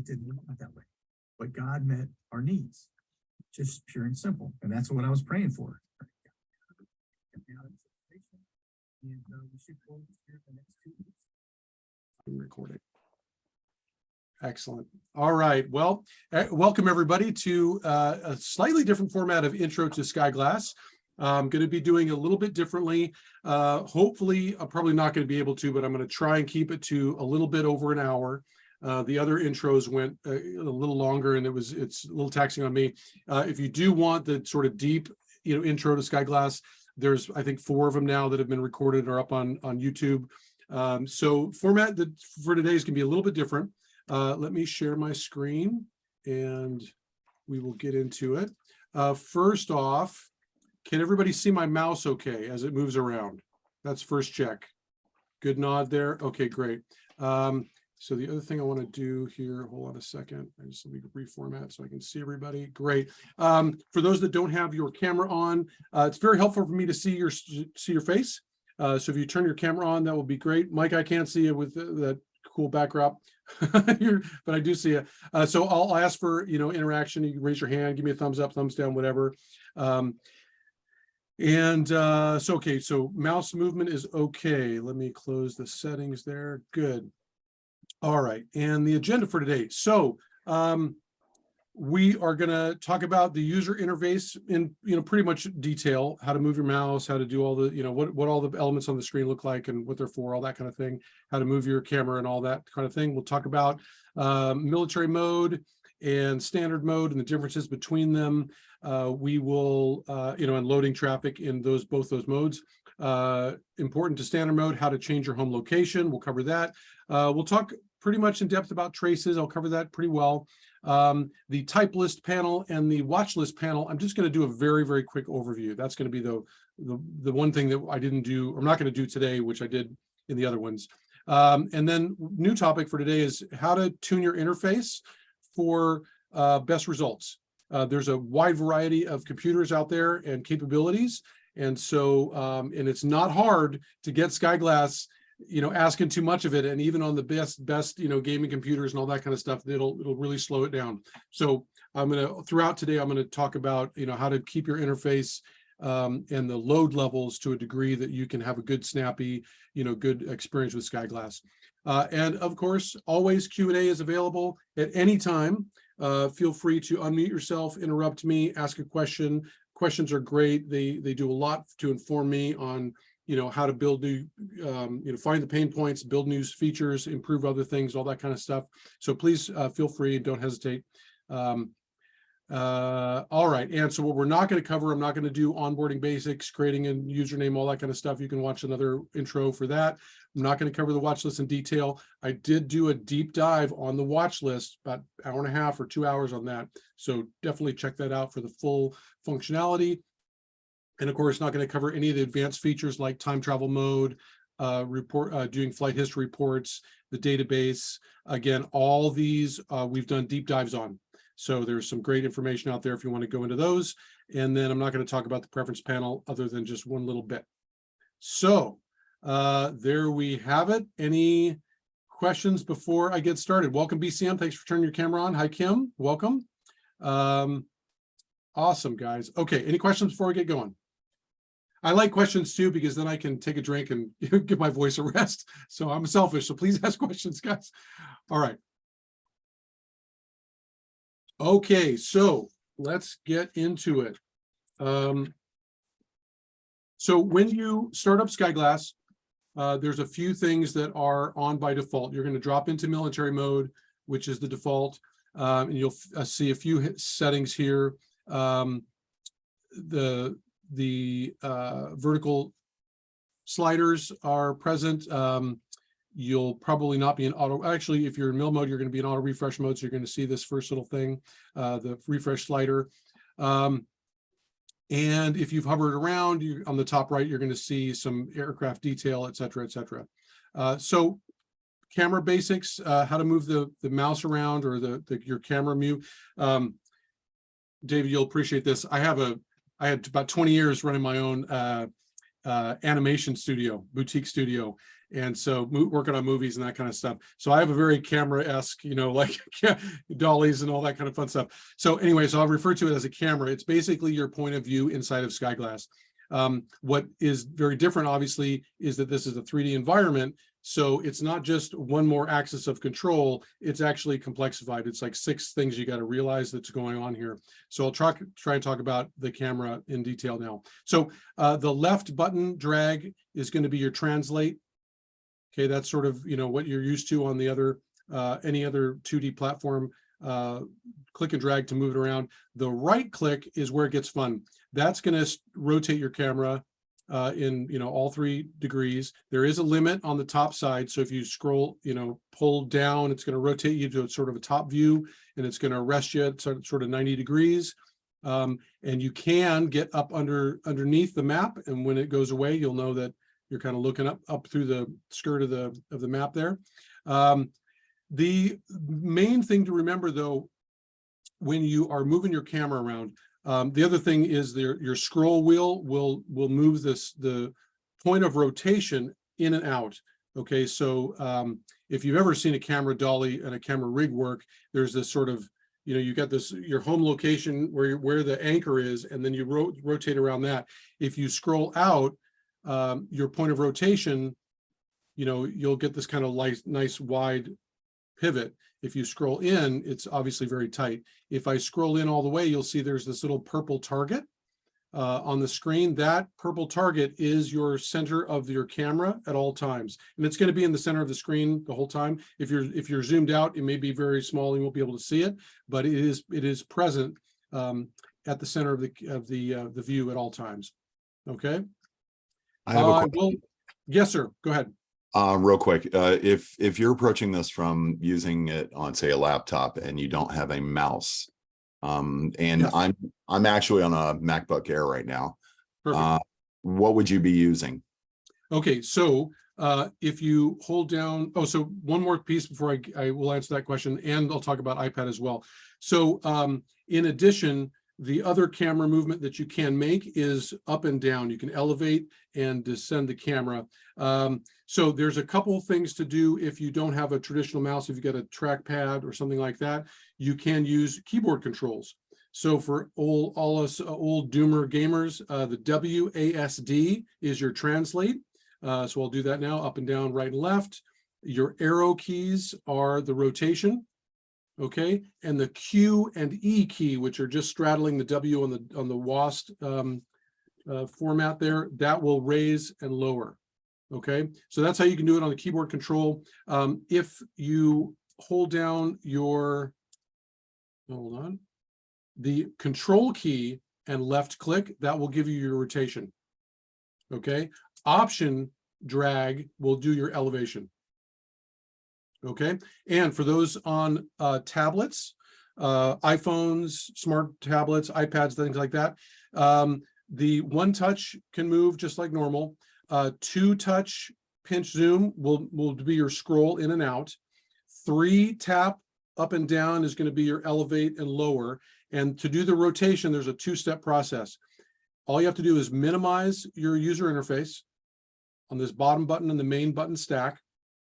it didn't work out that way. But God met our needs, just pure and simple. And that's what I was praying for. And we should close here the next 2 weeks. Recording. Excellent. All right. Well, welcome everybody to a slightly different format of Intro to SkyGlass. I'm going to be doing a little bit differently. Hopefully, I'm probably not going to be able to, but I'm going to try and keep it to a little bit over an hour. The other intros went a little longer, and it's a little taxing on me. If you do want the sort of deep, intro to SkyGlass, there's I think 4 of them now that have been recorded or up on YouTube. So format that for today is going to be a little bit different. Let me share my screen and we will get into it. First off, can everybody see my mouse okay as it moves around? That's first check. Good nod there. Okay, great. So the other thing I want to do here, hold on a second. I just need to reformat so I can see everybody. Great. For those that don't have your camera on, it's very helpful for me to see your face. So if you turn your camera on, that will be great. Mike, I can't see you with that cool backdrop, but I do see it. So I'll ask for interaction. You can raise your hand, give me a thumbs up, thumbs down, whatever. So okay, so mouse movement is okay. Let me close the settings there. Good. All right, and the agenda for today. So we are going to talk about the user interface in pretty much detail, how to move your mouse, how to do all the what all the elements on the screen look like and what they're for, all that kind of thing, how to move your camera and all that kind of thing. We'll talk about military mode and standard mode and the differences between them. We will and loading traffic in both those modes. Important to standard mode, how to change your home location. We'll cover that. We'll talk pretty much in depth about traces. I'll cover that pretty well. The type list panel and the watch list panel, I'm just going to do a very, very quick overview. That's going to be the one thing that I didn't do, or I'm not going to do today, which I did in the other ones. And then new topic for today is how to tune your interface for best results. There's a wide variety of computers out there and capabilities. And so, and it's not hard to get SkyGlass, asking too much of it. And even on the best, gaming computers and all that kind of stuff, it'll really slow it down. So throughout today, I'm going to talk about, how to keep your interface and the load levels to a degree that you can have a good, snappy, good experience with SkyGlass. And of course, always Q&A is available at any time. Feel free to unmute yourself, interrupt me, ask a question. Questions are great. They do a lot to inform me on how to build new, find the pain points, build new features, improve other things, all that kind of stuff. So please feel free and don't hesitate. All right. And so what we're not going to cover, I'm not going to do onboarding basics, creating a username, all that kind of stuff. You can watch another intro for that. I'm not going to cover the watch list in detail. I did do a deep dive on the watch list, about an hour and a half or 2 hours on that. So definitely check that out for the full functionality. And of course, not going to cover any of the advanced features like time travel mode, doing flight history reports, the database. Again, all these we've done deep dives on. So there's some great information out there if you want to go into those. And then I'm not going to talk about the preference panel other than just one little bit. So there we have it. Any questions before I get started? Welcome, BCM. Thanks for turning your camera on. Hi, Kim. Welcome. Awesome, guys. Okay, any questions before we get going? I like questions too, because then I can take a drink and give my voice a rest. So I'm selfish, so please ask questions, guys. All right. Okay, so let's get into it. So when you start up SkyGlass, there's a few things that are on by default. You're going to drop into military mode, which is the default, and you'll see a few settings here. The vertical sliders are present. You'll probably not be in auto. Actually, if you're in mil mode, you're going to be in auto refresh mode. So you're going to see this first little thing, the refresh slider. And if you've hovered around, on the top right, you're going to see some aircraft detail, et cetera, et cetera. So camera basics, how to move the mouse around or your camera view. David, you'll appreciate this. I had about 20 years running my own animation studio, boutique studio. And so working on movies and that kind of stuff. So I have a very camera-esque, like dollies and all that kind of fun stuff. So anyway, so I'll refer to it as a camera. It's basically your point of view inside of SkyGlass. What is very different, obviously, is that this is a 3D environment. So it's not just one more axis of control, it's actually complexified. It's like 6 things you got to realize that's going on here. So I'll try and talk about the camera in detail now. So the left button drag is going to be your translate. Okay, that's sort of, what you're used to on the other, any other 2D platform. Click and drag to move it around. The right click is where it gets fun. That's going to rotate your camera in all 3 degrees. There is a limit on the top side, so if you scroll, pull down, it's going to rotate you to sort of a top view, and it's going to rest you at sort of 90 degrees. And you can get up underneath the map, and when it goes away, you'll know that you're kind of looking up through the skirt of the map there. The main thing to remember, though, when you are moving your camera around, the other thing is your scroll wheel will move the point of rotation in and out. Okay, so if you've ever seen a camera dolly and a camera rig work, there's this sort of, you got your home location where the anchor is, and then you rotate around that. If you scroll out, your point of rotation, you'll get this kind of nice wide pivot. If you scroll in, it's obviously very tight. If I scroll in all the way, you'll see there's this little purple target on the screen. That purple target is your center of your camera at all times, and it's going to be in the center of the screen the whole time. If you're zoomed out, it may be very small, you won't be able to see it, but it is present at the center of the view at all times. Okay. I have a question. Yes, sir. Go ahead. Real quick, if you're approaching this from using it on, say, a laptop and you don't have a mouse, and Yes. I'm actually on a MacBook Air right now. Perfect. What would you be using? Okay, so if you hold down, so one more piece before I will answer that question, and I'll talk about iPad as well. So in addition, the other camera movement that you can make is up and down. You can elevate and descend the camera. So there's a couple of things to do if you don't have a traditional mouse. If you got a trackpad or something like that, you can use keyboard controls. So for all us old doomer gamers, the WASD is your translate. So I'll do that now, up and down, right and left. Your arrow keys are the rotation. Okay, and the Q and E key, which are just straddling the W on the WASD format there, that will raise and lower. Okay, so that's how you can do it on the keyboard control. If you hold down the control key and left click, that will give you your rotation. Okay, Option drag will do your elevation. Okay, and for those on tablets, iPhones, smart tablets, iPads, things like that, the 1 touch can move just like normal. 2 touch pinch zoom will be your scroll in and out. 3 tap up and down is going to be your elevate and lower. And to do the rotation, there's a 2-step process. All you have to do is minimize your user interface on this bottom button and the main button stack.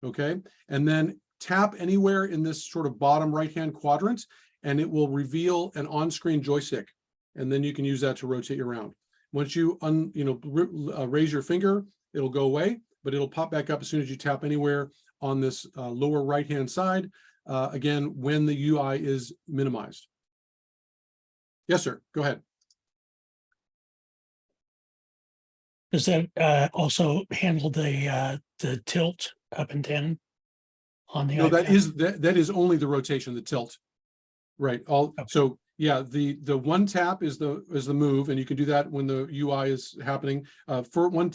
Okay, and then tap anywhere in this sort of bottom right-hand quadrant, and it will reveal an on-screen joystick, and then you can use that to rotate around. Once you raise your finger, it'll go away, but it'll pop back up as soon as you tap anywhere on this lower right-hand side. Again, when the UI is minimized. Yes, sir. Go ahead. Does that also handle the tilt up and down on the No, iPad? that is only the rotation, the tilt. Right. Okay. So yeah, the 1 tap is the move, and you can do that when the UI is happening. For 1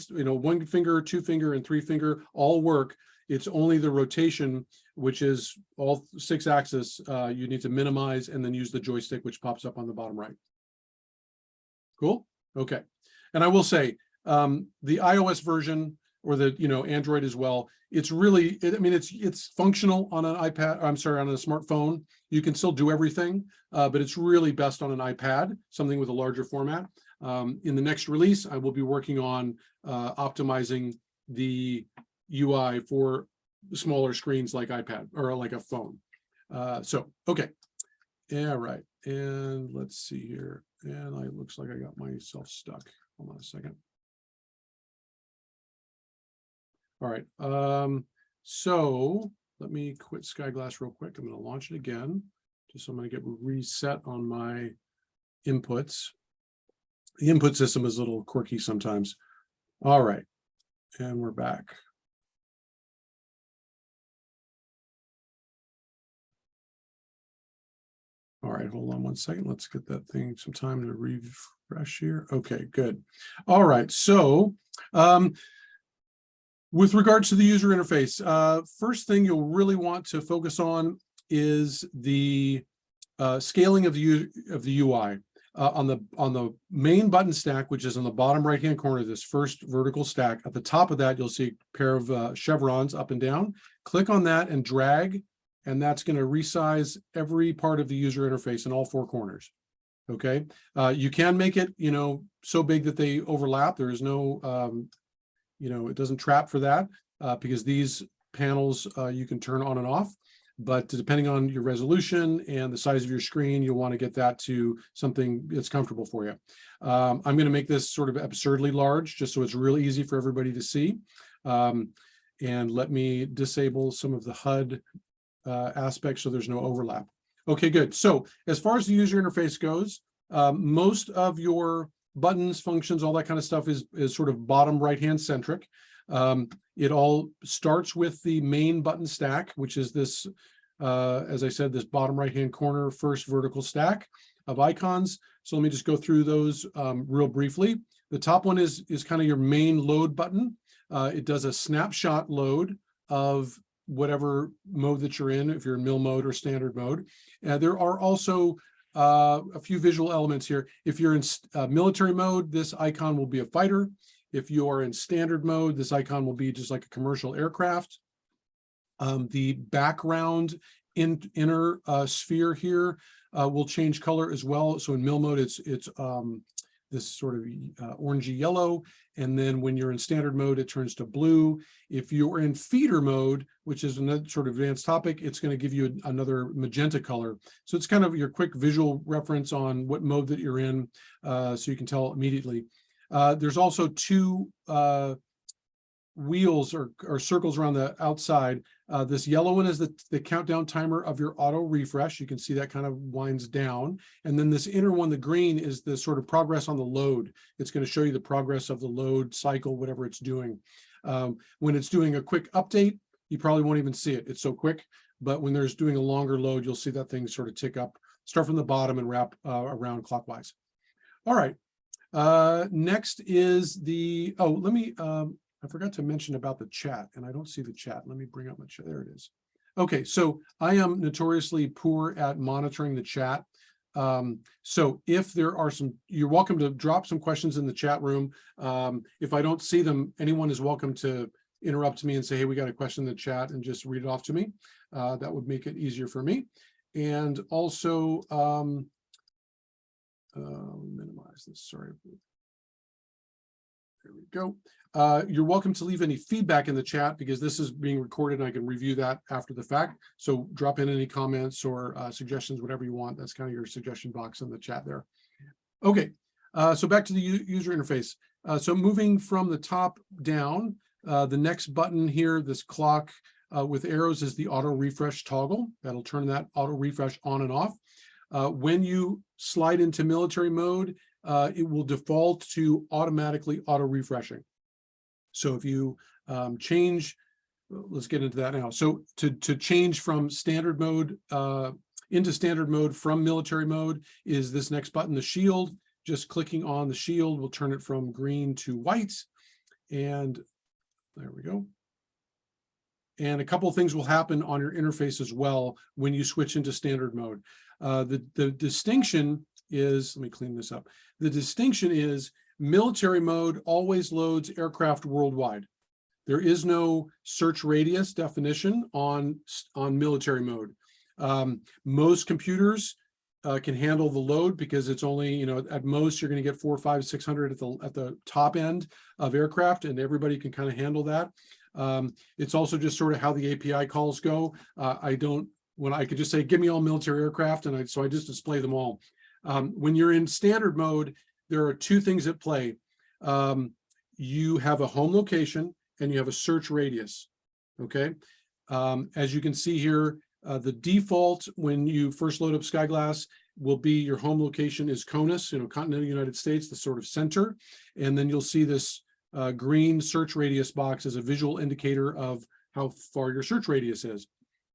finger, 2 finger, and 3 finger all work. It's only the rotation, which is all 6 axis, you need to minimize and then use the joystick, which pops up on the bottom right. Cool. Okay. And I will say, the iOS version, or the Android as well, it's really, it's functional on an iPad. I'm sorry, on a smartphone. You can still do everything, but it's really best on an iPad, something with a larger format. In the next release, I will be working on optimizing the UI for smaller screens like iPad or like a phone. So, okay. Yeah, right. And let's see here. And it looks like I got myself stuck. Hold on a second. All right. So let me quit SkyGlass real quick. I'm going to launch it again. Just so I'm going to get reset on my inputs. The input system is a little quirky sometimes. All right. And we're back. All right, hold on one second. Let's get that thing some time to refresh here. Okay, good. All right, so with regards to the user interface, first thing you'll really want to focus on is the scaling of the UI. On the main button stack, which is on the bottom right-hand corner, this first vertical stack, at the top of that, you'll see a pair of chevrons up and down. Click on that and drag, and that's going to resize every part of the user interface in all four corners. Okay, you can make it, so big that they overlap. There is no, it doesn't trap for that because these panels you can turn on and off. But depending on your resolution and the size of your screen, you'll want to get that to something that's comfortable for you. I'm going to make this sort of absurdly large, just so it's really easy for everybody to see. And let me disable some of the HUD aspects so there's no overlap. Okay, good. So as far as the user interface goes, most of your buttons, functions, all that kind of stuff is sort of bottom right-hand centric. It all starts with the main button stack, which is this, as I said, this bottom right-hand corner, first vertical stack of icons. So let me just go through those real briefly. The top one is kind of your main load button. It does a snapshot load of whatever mode that you're in, if you're in mill mode or standard mode. There are also a few visual elements here. If you're in military mode, this icon will be a fighter. If you are in standard mode, this icon will be just like a commercial aircraft. The background inner sphere here will change color as well. So in mill mode, it's this sort of orangey yellow. And then when you're in standard mode, it turns to blue. If you're in feeder mode, which is another sort of advanced topic, it's going to give you another magenta color. So it's kind of your quick visual reference on what mode that you're in, so you can tell immediately. There's also two wheels or circles around the outside. This yellow one is the countdown timer of your auto refresh. You can see that kind of winds down. And then this inner one, the green, is the sort of progress on the load. It's going to show you the progress of the load cycle, whatever it's doing. When it's doing a quick update, you probably won't even see it. It's so quick. But when there's doing a longer load, you'll see that thing sort of tick up, start from the bottom and wrap around clockwise. All right. Next is the, I forgot to mention about the chat, and I don't see the chat. Let me bring up my chat. There it is. Okay, so I am notoriously poor at monitoring the chat. So if there are you're welcome to drop some questions in the chat room. If I don't see them, anyone is welcome to interrupt me and say, hey, we got a question in the chat, and just read it off to me. That would make it easier for me. And also, minimize this, sorry. There we go. You're welcome to leave any feedback in the chat because this is being recorded and I can review that after the fact. So drop in any comments or suggestions, whatever you want. That's kind of your suggestion box in the chat there. Okay, so back to the user interface. So moving from the top down, the next button here, this clock with arrows, is the auto refresh toggle. That'll turn that auto refresh on and off. When you slide into military mode, it will default to automatically auto refreshing. So if you change, let's get into that now. So to change from standard mode into standard mode from military mode is this next button, the shield. Just clicking on the shield will turn it from green to white. And there we go. And a couple of things will happen on your interface as well when you switch into standard mode. The distinction is, let me clean this up. The distinction is military mode always loads aircraft worldwide. There is no search radius definition on military mode. Most computers can handle the load because it's only, at most you're going to get 400, 500, 600 at the top end of aircraft, and everybody can kind of handle that. It's also just sort of how the API calls go. When I could just say, give me all military aircraft, and so I just display them all. When you're in standard mode, there are two things at play. You have a home location and you have a search radius, okay? As you can see here, the default when you first load up SkyGlass will be your home location is CONUS, continental United States, the sort of center. And then you'll see this green search radius box as a visual indicator of how far your search radius is.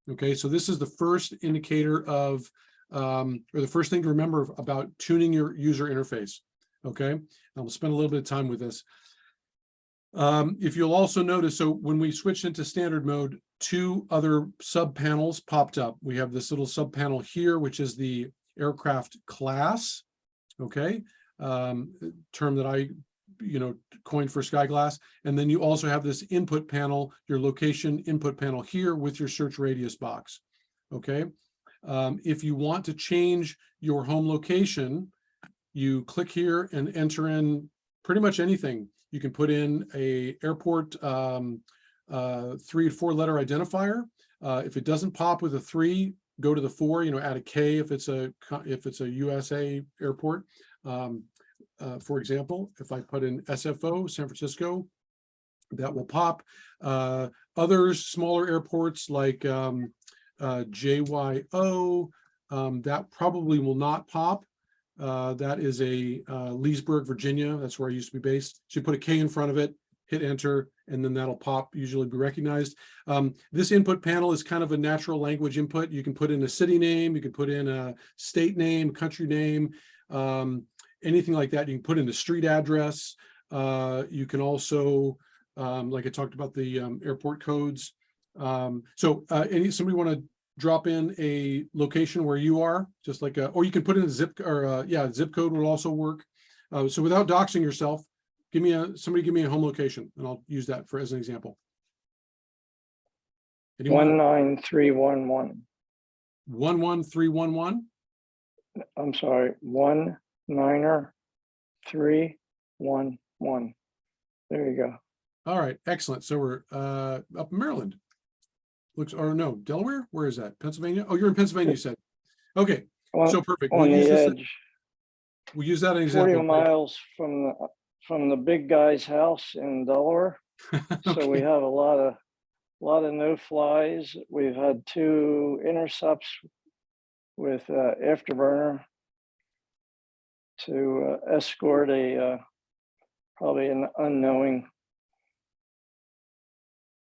Okay, so this is the first indicator of, or the first thing to remember about tuning your user interface. Okay, and we'll spend a little bit of time with this. If you'll also notice, so when we switched into standard mode, two other sub panels popped up. We have this little sub panel here, which is the aircraft class. Okay, term that I coined for SkyGlass. And then you also have this input panel, your location input panel here with your search radius box. Okay, if you want to change your home location, you click here and enter in pretty much anything. You can put in a airport 3 or 4 letter identifier. If it doesn't pop with a 3, go to the 4. Add a K if it's a USA airport. For example, if I put in SFO, San Francisco, that will pop. Others, smaller airports like JYO, that probably will not pop. That is a Leesburg, Virginia. That's where I used to be based. So you put a K in front of it, hit enter, and then that'll pop, usually be recognized. This input panel is kind of a natural language input. You can put in a city name, you can put in a state name, country name, anything like that. You can put in the street address. You can also, like I talked about the airport codes. Somebody want to drop in a location where you are, just like or you can put in a zip code will also work. So without doxing yourself, somebody give me a home location, and I'll use that as an example. 19311. 11311. I'm sorry, 19311. There you go. All right, excellent. So we're up in Maryland. Delaware? Where is that? Pennsylvania? Oh, you're in Pennsylvania, you said. Okay, so perfect. On the edge. We'll use that as an example. 40 miles from the big guy's house in Delaware. Okay. So we have a lot of no-flies. We've had 2 intercepts with afterburner to escort probably an unknowing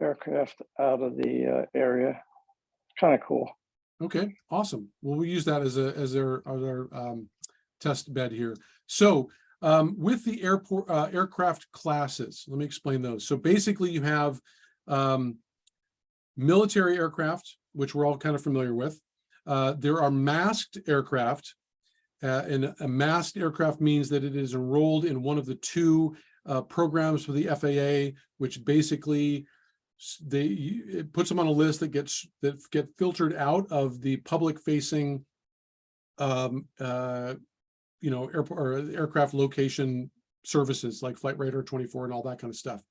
aircraft out of the area. Kind of cool. Okay, awesome. Well, we'll use that as our test bed here. So with the aircraft classes, let me explain those. So basically you have military aircraft, which we're all kind of familiar with. There are masked aircraft, and a masked aircraft means that it is enrolled in one of the 2 programs for the FAA, which basically it puts them on a list that get filtered out of the public-facing, aircraft location services like SkyRider 24 and all that kind of stuff.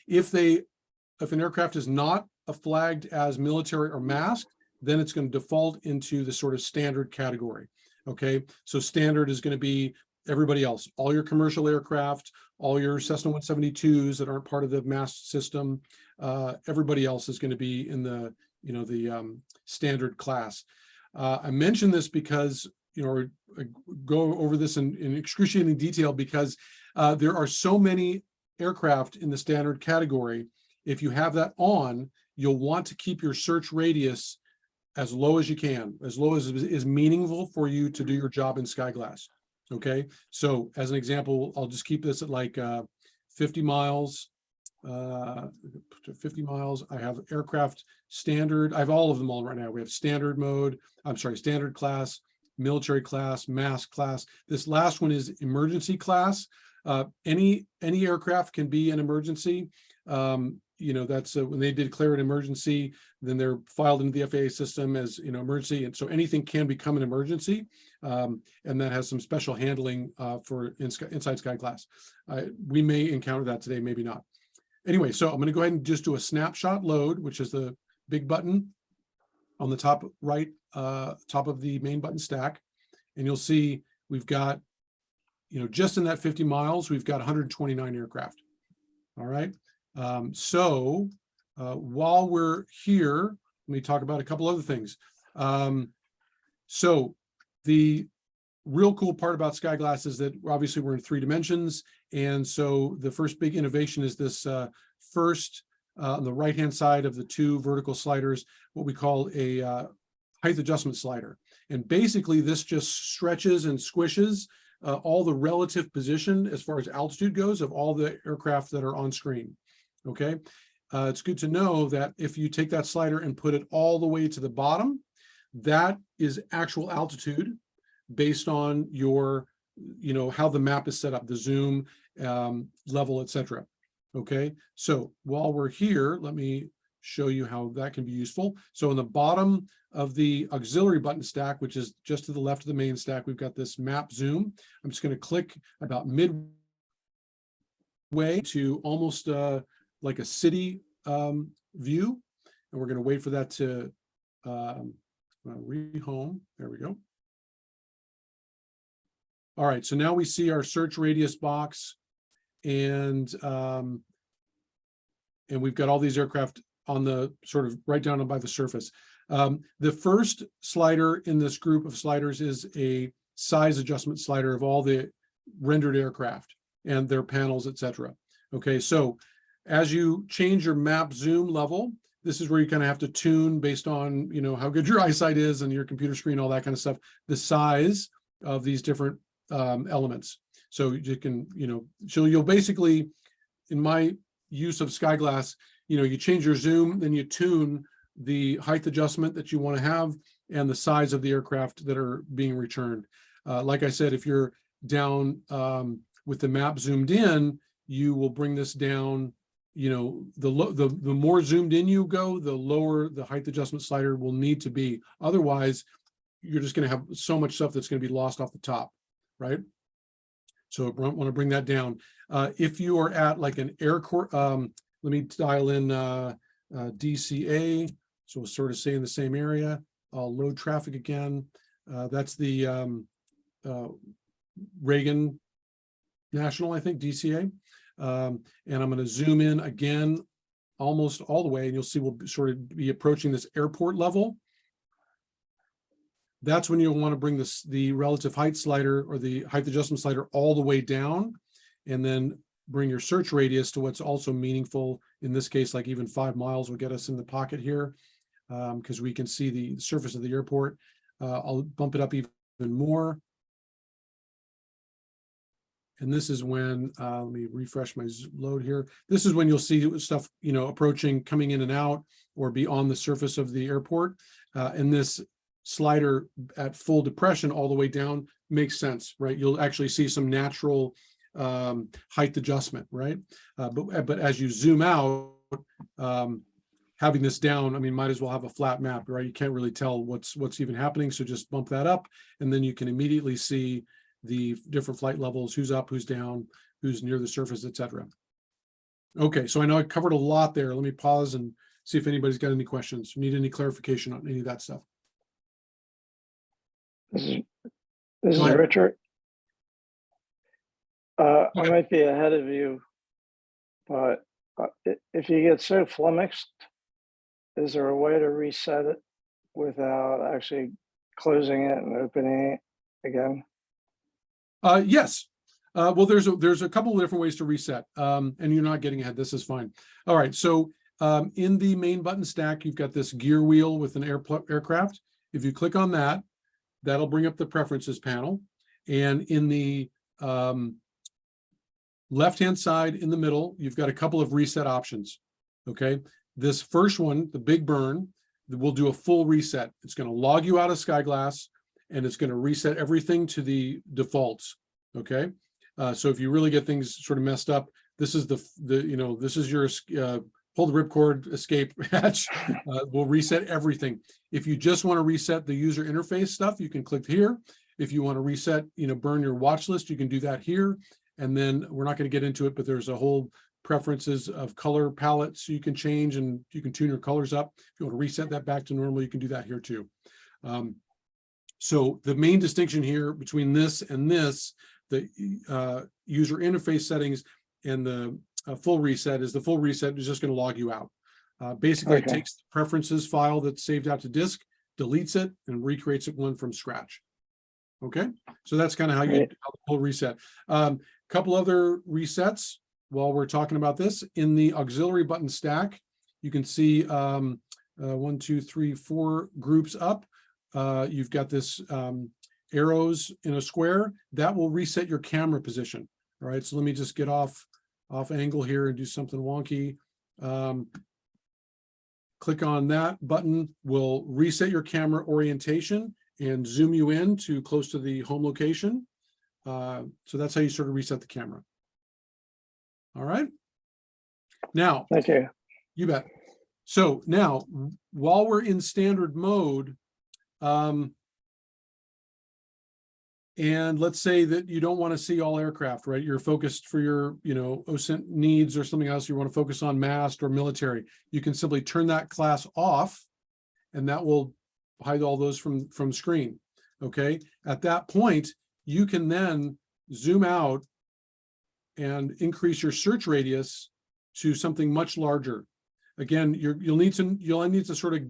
If an aircraft is not flagged as military or masked, then it's going to default into the sort of standard category. Okay, so standard is going to be everybody else, all your commercial aircraft, all your Cessna 172s that aren't part of the masked system. Everybody else is going to be in the standard class. I mention this because I go over this in excruciating detail because there are so many aircraft in the standard category. If you have that on, you'll want to keep your search radius as low as you can, as low as is meaningful for you to do your job in SkyGlass. Okay, so as an example, I'll just keep this at like 50 miles. 50 miles. I have aircraft standard. I have all of them all right now. We have standard mode. I'm sorry, standard class, military class, mask class. This last one is emergency class. Any aircraft can be an emergency. That's when they declare an emergency, then they're filed into the FAA system as emergency, and so anything can become an emergency, and that has some special handling for inside SkyGlass. We may encounter that today, maybe not. Anyway, so I'm going to go ahead and just do a snapshot load, which is the big button on the top right, top of the main button stack. And you'll see we've got, just in that 50 miles, we've got 129 aircraft. All right. So while we're here, let me talk about a couple other things. So the real cool part about SkyGlass is that obviously we're in 3 dimensions. And so the first big innovation is this first on the right-hand side of the 2 vertical sliders, what we call a height adjustment slider. And basically this just stretches and squishes all the relative position as far as altitude goes of all the aircraft that are on screen. Okay. It's good to know that if you take that slider and put it all the way to the bottom, that is actual altitude based on your, how the map is set up, the zoom level, etc. Okay, so while we're here, let me show you how that can be useful. So in the bottom of the auxiliary button stack, which is just to the left of the main stack, we've got this map zoom. I'm just going to click about midway to almost like a city view, and we're going to wait for that to rehome. There we go. All right, so now we see our search radius box, and we've got all these aircraft on the sort of right down by the surface. The first slider in this group of sliders is a size adjustment slider of all the rendered aircraft and their panels, etc. Okay, so as you change your map zoom level, this is where you kind of have to tune based on, how good your eyesight is and your computer screen, all that kind of stuff, the size of these different elements. So you can, so you'll basically, in my use of SkyGlass, you change your zoom, then you tune the height adjustment that you want to have and the size of the aircraft that are being returned. Like I said, if you're down with the map zoomed in, you will bring this down. The more zoomed in you go, the lower the height adjustment slider will need to be. Otherwise, you're just going to have so much stuff that's going to be lost off the top, right? So I want to bring that down. If you are at like an airport, let me dial in DCA. So we'll sort of stay in the same area. I'll load traffic again. That's the Reagan National, I think, DCA. And I'm going to zoom in again, almost all the way, and you'll see we'll sort of be approaching this airport level. That's when you'll want to bring the relative height slider or the height adjustment slider all the way down, and then bring your search radius to what's also meaningful. In this case, like even 5 miles will get us in the pocket here, because we can see the surface of the airport. I'll bump it up even more. And this is when, let me refresh my load here. This is when you'll see stuff, approaching, coming in and out, or be on the surface of the airport. And this slider at full depression all the way down makes sense, right? You'll actually see some natural height adjustment, right? But as you zoom out, having this down, I mean, might as well have a flat map, right? You can't really tell what's even happening. So just bump that up, and then you can immediately see the different flight levels, who's up, who's down, who's near the surface, etc. Okay, so I know I covered a lot there. Let me pause and see if anybody's got any questions, need any clarification on any of that stuff. This is Richard. I might be ahead of you, but if you get so flummoxed, is there a way to reset it without actually closing it and opening it again? Yes. Well, there's a couple of different ways to reset, and you're not getting ahead. This is fine. All right. So in the main button stack, you've got this gear wheel with an aircraft. If you click on that, that'll bring up the preferences panel. And in the left-hand side in the middle, you've got a couple of reset options. Okay. This first one, the big burn, will do a full reset. It's going to log you out of SkyGlass, and it's going to reset everything to the defaults. Okay. So if you really get things sort of messed up, this is this is your pull the ripcord escape hatch. We'll reset everything. If you just want to reset the user interface stuff, you can click here. If you want to reset, burn your watch list, you can do that here. And then we're not going to get into it, but there's a whole preferences of color palettes you can change, and you can tune your colors up. If you want to reset that back to normal, you can do that here too. So the main distinction here between this and this, the user interface settings and the full reset, is the full reset is just going to log you out. Basically, it takes the preferences file that's saved out to disk, deletes it, and recreates it one from scratch. Okay, so that's kind of how you do the full reset. Couple other resets while we're talking about this. In the auxiliary button stack, you can see 1, 2, 3, 4 groups up. You've got this arrows in a square that will reset your camera position. All right, so let me just get off angle here and do something wonky. Click on that button, will reset your camera orientation and zoom you in to close to the home location. So that's how you sort of reset the camera. All right. Now, Thank you. you bet. So now, while we're in standard mode, and let's say that you don't want to see all aircraft, right? You're focused for your, OSINT needs or something else. You want to focus on mast or military. You can simply turn that class off, and that will hide all those from screen. Okay. At that point, you can then zoom out and increase your search radius to something much larger. Again, you'll need to sort of,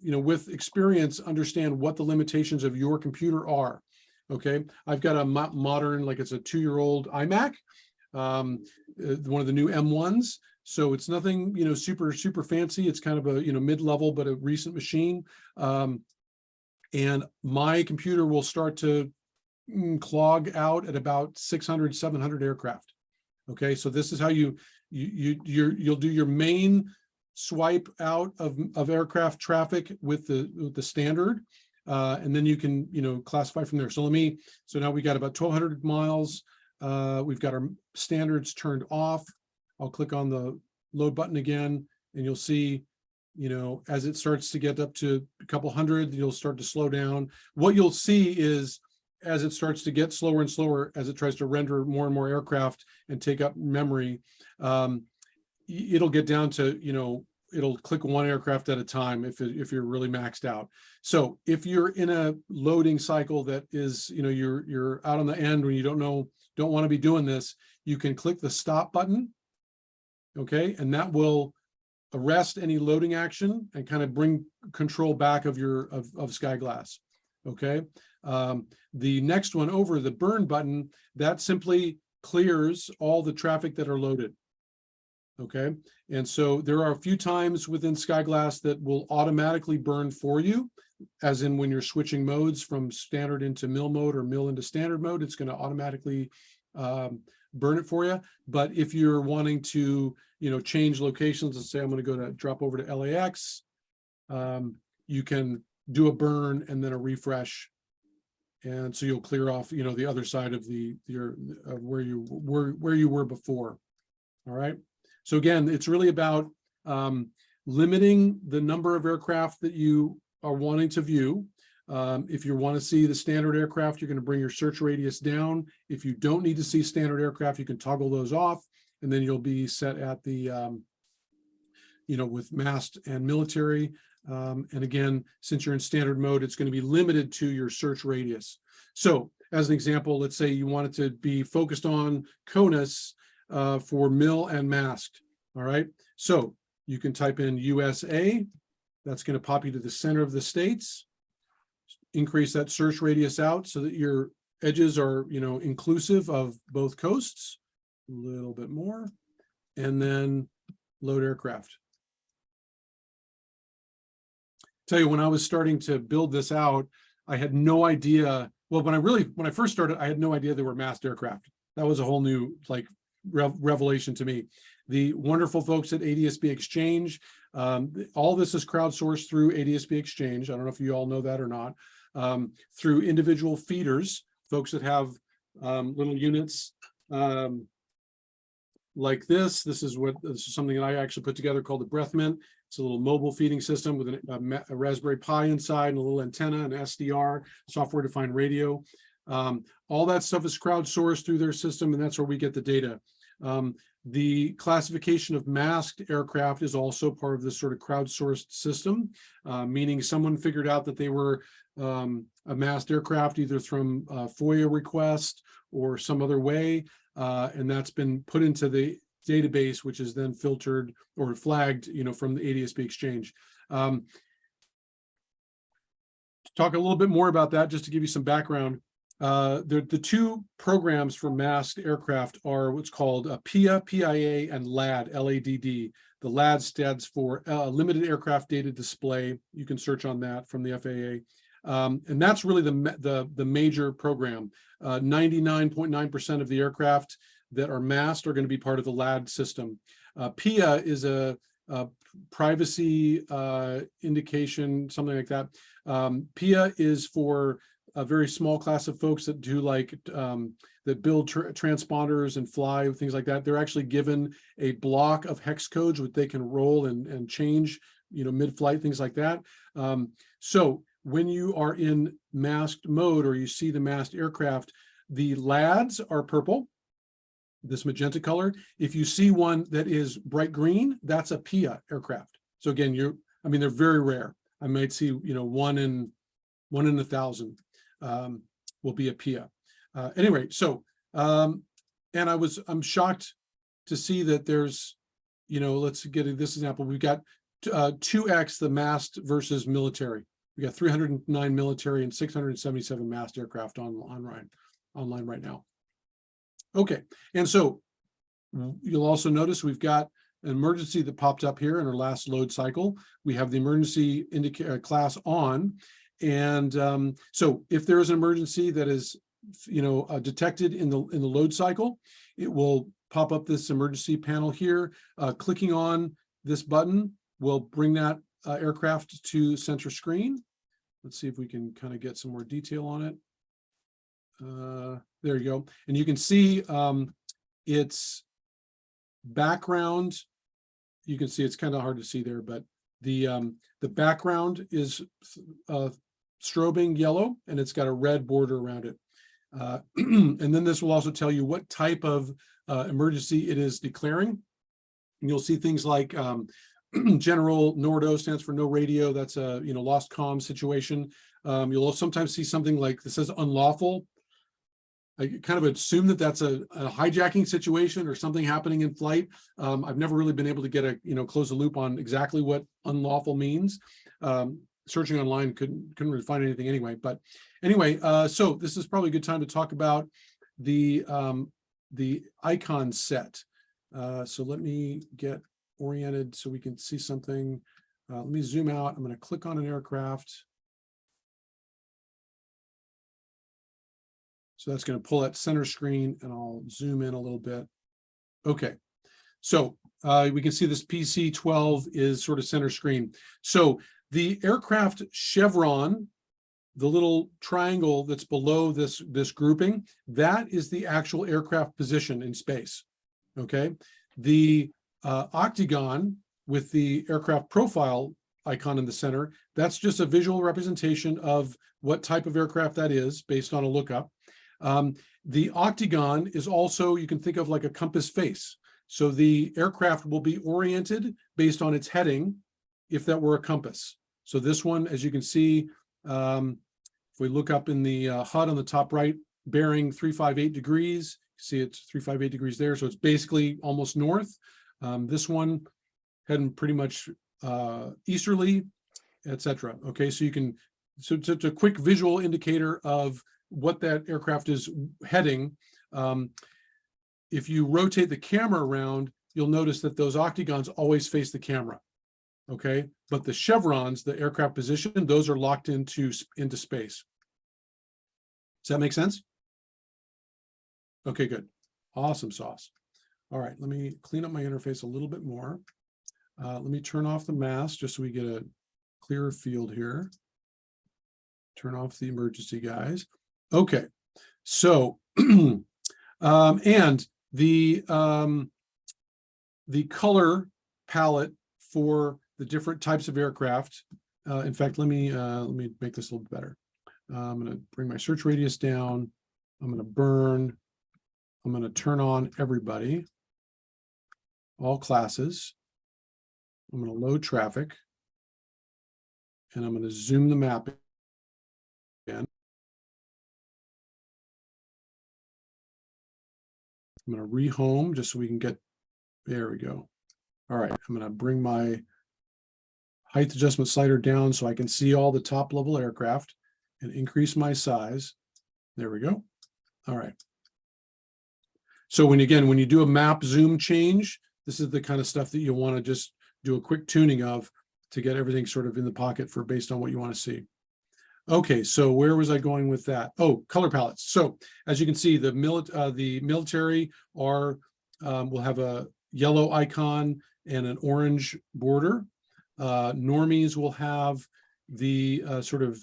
with experience, understand what the limitations of your computer are. Okay, I've got a modern, like it's a 2-year-old iMac, one of the new M1s. So it's nothing, super fancy. It's kind of a, mid-level, but a recent machine. And my computer will start to clog out at about 600, 700 aircraft. Okay, so this is how you'll do your main swipe out of aircraft traffic with the standard. And then you can, classify from there. So now we got about 1,200 miles. We've got our standards turned off. I'll click on the load button again, and you'll see, as it starts to get up to a couple hundred, you'll start to slow down. What you'll see is, as it starts to get slower and slower, as it tries to render more and more aircraft and take up memory, it'll get down to, it'll click one aircraft at a time if you're really maxed out. So if you're in a loading cycle that is, you're out on the end when you don't want to be doing this, you can click the stop button. Okay, and that will arrest any loading action and kind of bring control back of SkyGlass. Okay, the next one over, the burn button, that simply clears all the traffic that are loaded. Okay, and so there are a few times within SkyGlass that will automatically burn for you, as in when you're switching modes from standard into mill mode or mill into standard mode, it's going to automatically burn it for you. But if you're wanting to, change locations, let's say I'm going to drop over to LAX, you can do a burn and then a refresh, and so you'll clear off, the other side of where you were before. All right. So again, it's really about limiting the number of aircraft that you are wanting to view. If you want to see the standard aircraft, you're going to bring your search radius down. If you don't need to see standard aircraft, you can toggle those off, and then you'll be set at the, with mast and military. And again, since you're in standard mode, it's going to be limited to your search radius. So as an example, let's say you want it to be focused on CONUS for mill and mast. All right, so you can type in USA. That's going to pop you to the center of the states. Increase that search radius out so that your edges are, inclusive of both coasts. A little bit more, and then load aircraft. Tell you, when I was starting to build this out, I had no idea. Well, when I first started, I had no idea there were massed aircraft. That was a whole new revelation to me. The wonderful folks at ADSB Exchange, all this is crowdsourced through ADSB Exchange. I don't know if you all know that or not. Through individual feeders, folks that have little units like this. This is something that I actually put together called the Breath Mint. It's a little mobile feeding system with a Raspberry Pi inside and a little antenna and SDR, software-defined radio. All that stuff is crowdsourced through their system, and that's where we get the data. The classification of masked aircraft is also part of this sort of crowdsourced system, meaning someone figured out that they were a masked aircraft either from a FOIA request or some other way, and that's been put into the database, which is then filtered or flagged, from the ADSB exchange. To talk a little bit more about that, just to give you some background, the two programs for masked aircraft are what's called PIA, PIA, and LAD, LADD. The LAD stands for Limited Aircraft Data Display. You can search on that from the FAA. And that's really the major program. 99.9% of the aircraft that are masked are going to be part of the LAD system. PIA is a privacy indication, something like that. PIA is for a very small class of folks that do that build transponders and fly, things like that. They're actually given a block of hex codes which they can roll and change, mid-flight, things like that. So when you are in masked mode or you see the masked aircraft, the LADs are purple, this magenta color. If you see one that is bright green, that's a PIA aircraft. So again, they're very rare. I might see, one in 1,000 will be a PIA. Anyway, so and I'm shocked to see that there's, let's get this example. We've got 2x the masked versus military. We got 309 military and 677 masked aircraft online right now. Okay, and so you'll also notice we've got an emergency that popped up here in our last load cycle. We have the emergency indicator class on, and so if there is an emergency that is, detected in the load cycle, it will pop up this emergency panel here. Clicking on this button will bring that aircraft to center screen. Let's see if we can kind of get some more detail on it. There you go. And you can see its background. You can see it's kind of hard to see there, but the background is strobing yellow, and it's got a red border around it. And then this will also tell you what type of emergency it is declaring. And you'll see things like general NORDO stands for no radio. That's a lost comm situation. You'll sometimes see something like this says unlawful. I kind of assume that that's a hijacking situation or something happening in flight. I've never really been able to get close the loop on exactly what unlawful means. Searching online couldn't really find anything anyway. But anyway, so this is probably a good time to talk about the icon set. So let me get oriented so we can see something. Let me zoom out. I'm going to click on an aircraft. So that's going to pull that center screen, and I'll zoom in a little bit. Okay, so we can see this PC-12 is sort of center screen. So the aircraft chevron, the little triangle that's below this grouping, that is the actual aircraft position in space. Okay, the octagon with the aircraft profile icon in the center, that's just a visual representation of what type of aircraft that is based on a lookup. The octagon is also, you can think of like a compass face. So the aircraft will be oriented based on its heading if that were a compass. So this one, as you can see, if we look up in the HUD on the top right, bearing 358 degrees, see it's 358 degrees there. So it's basically almost north. This one heading pretty much easterly, etc. Okay, so you can, so it's a quick visual indicator of what that aircraft is heading. If you rotate the camera around, you'll notice that those octagons always face the camera. Okay, but the chevrons, the aircraft position, those are locked into space. Does that make sense? Okay, good. Awesome sauce. All right, let me clean up my interface a little bit more. Let me turn off the mask just so we get a clearer field here. Turn off the emergency guys. Okay, so and the color palette for the different types of aircraft. In fact, let me make this a little bit better. I'm going to bring my search radius down. I'm going to burn. I'm going to turn on everybody. all classes. I'm going to load traffic. And I'm going to zoom the map in. I'm going to rehome just so we can get, there we go. All right, I'm going to bring my height adjustment slider down so I can see all the top level aircraft and increase my size. There we go. All right. So when you do a map zoom change, this is the kind of stuff that you want to just do a quick tuning of to get everything sort of in the pocket for based on what you want to see. Okay, so where was I going with that? Oh, color palettes. So as you can see, the military are will have a yellow icon and an orange border. Normies will have the sort of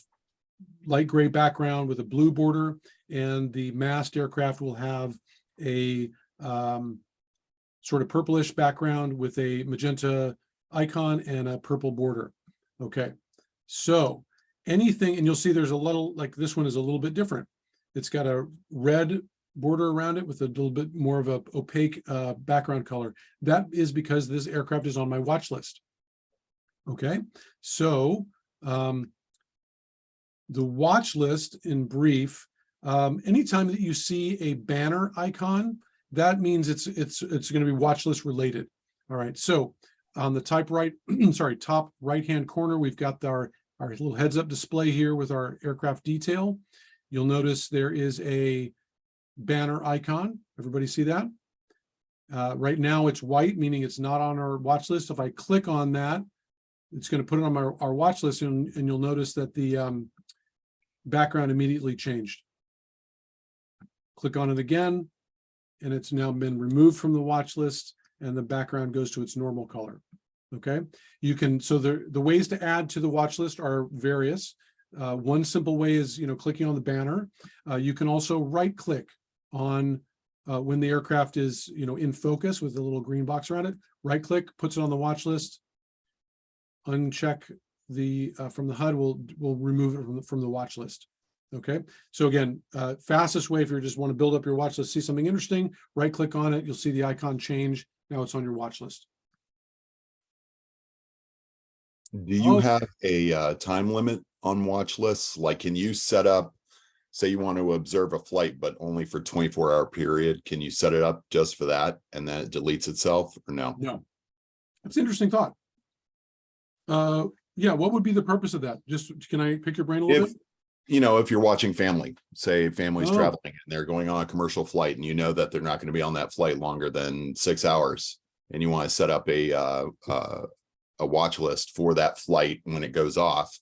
light gray background with a blue border, and the massed aircraft will have a sort of purplish background with a magenta icon and a purple border. Okay, so anything, and you'll see there's a little, like this one is a little bit different. It's got a red border around it with a little bit more of a opaque background color. That is because this aircraft is on my watch list. Okay, so the watch list in brief, anytime that you see a banner icon, that means it's going to be watch list related. All right, so on the top right hand corner, we've got our little heads up display here with our aircraft detail. You'll notice there is a banner icon. Everybody see that? Right now it's white, meaning it's not on our watch list. If I click on that, it's going to put it on our watch list, and you'll notice that the background immediately changed. Click on it again, and it's now been removed from the watch list, and the background goes to its normal color. Okay, you can, so the ways to add to the watch list are various. One simple way is, clicking on the banner. You can also right click on when the aircraft is, in focus with the little green box around it. Right click, puts it on the watch list. Uncheck the from the HUD, will remove it from the watch list. Okay, so again, fastest way if you just want to build up your watch list, see something interesting, right click on it, you'll see the icon change. Now it's on your watch list. Do you have a time limit on watch lists? Like, can you set up, say you want to observe a flight, but only for 24-hour period? Can you set it up just for that and then it deletes itself, or no? No, that's an interesting thought. Yeah, what would be the purpose of that? Just, can I pick your brain a little bit? If you're watching family, say family's Oh. traveling and they're going on a commercial flight, and you know that they're not going to be on that flight longer than 6 hours, and you want to set up a watch list for that flight when it goes off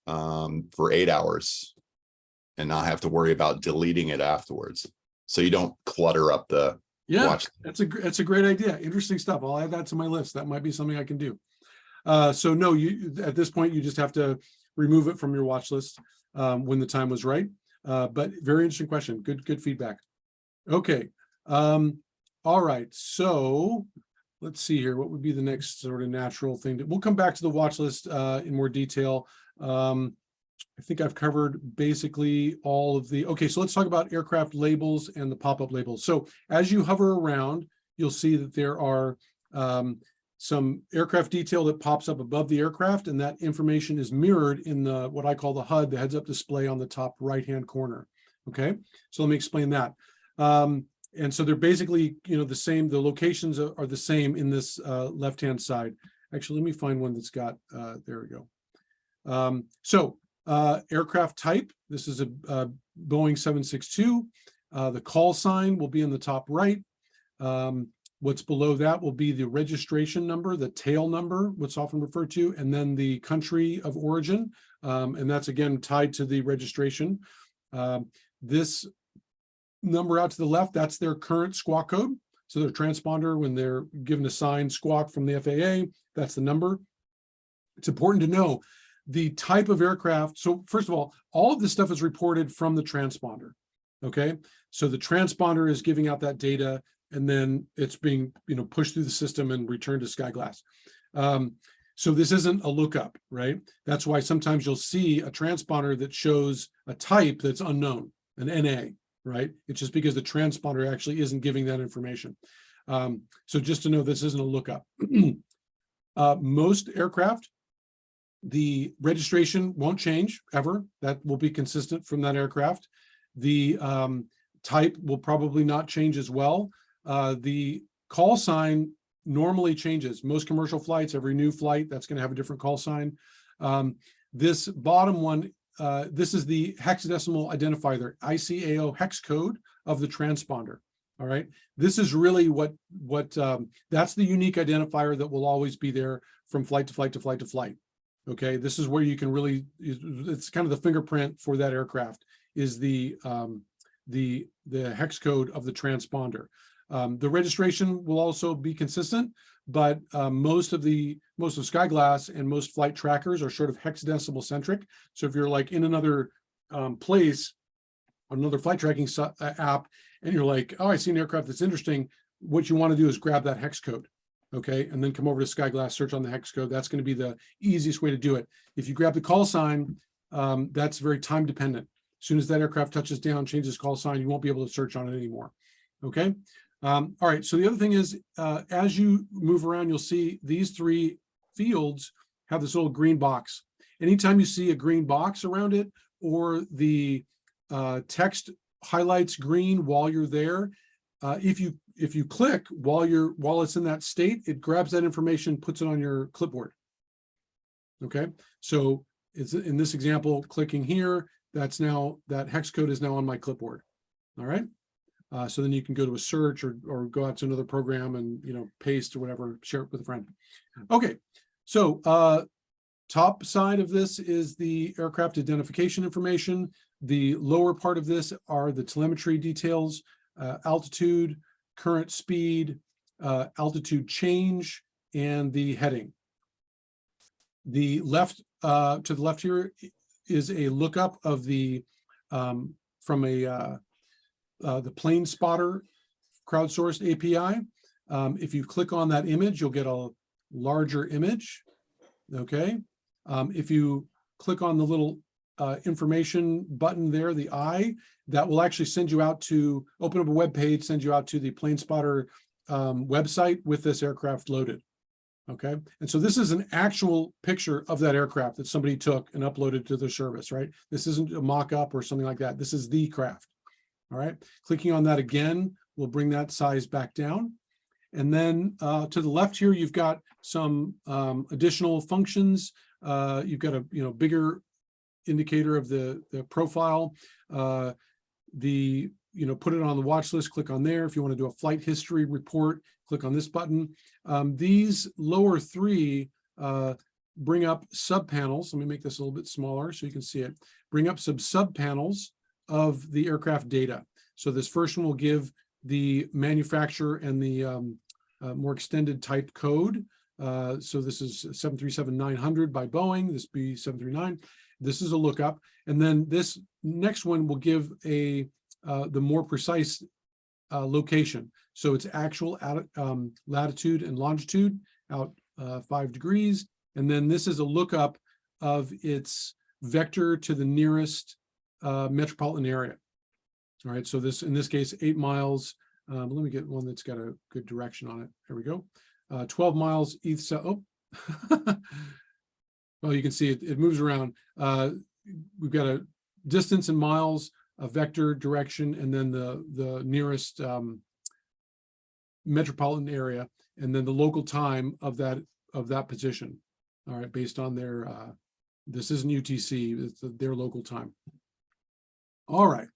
for 8 hours, and not have to worry about deleting it afterwards, so you don't clutter up the watch. That's a great idea. Interesting stuff. I'll add that to my list. That might be something I can do. So no, you at this point you just have to remove it from your watch list when the time was right. But very interesting question. Good feedback. Okay. All right. So let's see here. What would be the next sort of natural thing? We'll come back to the watch list in more detail. I think I've covered basically all of the, okay, so let's talk about aircraft labels and the pop-up labels. So as you hover around, you'll see that there are some aircraft detail that pops up above the aircraft, and that information is mirrored in the what I call the HUD, the heads-up display on the top right-hand corner. Okay, so let me explain that. And so they're basically, the same. The locations are the same in this left-hand side. Actually, let me find one that's got. There we go. So aircraft type. This is a Boeing 762. The call sign will be in the top right. What's below that will be the registration number, the tail number, what's often referred to, and then the country of origin. And that's again tied to the registration. This number out to the left, that's their current squawk code. So their transponder, when they're given a signed squawk from the FAA, that's the number. It's important to know the type of aircraft. So first of all of this stuff is reported from the transponder. Okay, so the transponder is giving out that data, and then it's being pushed through the system and returned to SkyGlass. So this isn't a lookup, right? That's why sometimes you'll see a transponder that shows a type that's unknown, an NA, right? It's just because the transponder actually isn't giving that information. So just to know, this isn't a lookup. Most aircraft, the registration won't change ever. That will be consistent from that aircraft. The type will probably not change as well. The call sign normally changes. Most commercial flights, every new flight, that's going to have a different call sign. This bottom one, this is the hexadecimal identifier, ICAO hex code of the transponder. All right. This is really what that's the unique identifier that will always be there from flight to flight to flight to flight. Okay. This is where you can really, it's kind of the fingerprint for that aircraft is the hex code of the transponder. The registration will also be consistent, but most of SkyGlass and most flight trackers are sort of hexadecimal centric. So if you're like in another place, another flight tracking app, and you're like, oh, I see an aircraft that's interesting, what you want to do is grab that hex code, okay, and then come over to SkyGlass, search on the hex code. That's going to be the easiest way to do it. If you grab the call sign, that's very time dependent. As soon as that aircraft touches down, changes call sign, you won't be able to search on it anymore. Okay. All right. So the other thing is, as you move around, you'll see these three fields have this little green box. Anytime you see a green box around it, or the text highlights green while you're there, if you click while it's in that state, it grabs that information, puts it on your clipboard. Okay. So it's in this example, clicking here, that hex code is now on my clipboard. All right. So then you can go to a search or go out to another program and, paste or whatever, share it with a friend. Okay. So top side of this is the aircraft identification information. The lower part of this are the telemetry details, altitude, current speed, altitude change, and the heading. The left to the left here is a lookup of the the plane spotter crowdsourced API. If you click on that image, you'll get a larger image. Okay. If you click on the little information button there, the eye, that will actually send you out to open up a web page, send you out to the plane spotter website with this aircraft loaded. Okay. And so this is an actual picture of that aircraft that somebody took and uploaded to their service, right? This isn't a mock-up or something like that. This is the craft. All right. Clicking on that again will bring that size back down. And then to the left here, you've got some additional functions. You've got a bigger indicator of the profile. Put it on the watch list, click on there. If you want to do a flight history report, click on this button. These lower three bring up subpanels. Let me make this a little bit smaller so you can see it. Bring up some subpanels of the aircraft data. So this first one will give the manufacturer and the more extended type code. So this is 737-900 by Boeing, this B739. This is a lookup. And then this next one will give the more precise location. So it's actual latitude and longitude out 5 degrees. And then this is a lookup of its vector to the nearest metropolitan area. All right, so this, in this case, 8 miles. Let me get one that's got a good direction on it. There we go. 12 miles east south. Oh, well, you can see it moves around. We've got a distance in miles, a vector direction, and then the nearest metropolitan area, and then the local time of that position. All right, based on their this isn't UTC, it's their local time. All right.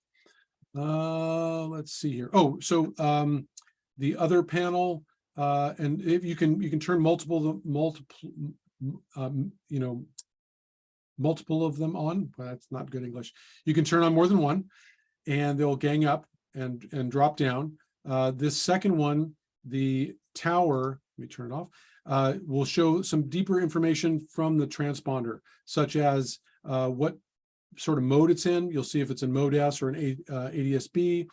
Let's see here. Oh, so the other panel, and if you can turn multiple of them on, but that's not good English. You can turn on more than one, and they'll gang up and drop down. This second one, the tower, let me turn it off, will show some deeper information from the transponder, such as what sort of mode it's in. You'll see if it's in mode S or an ADS-B.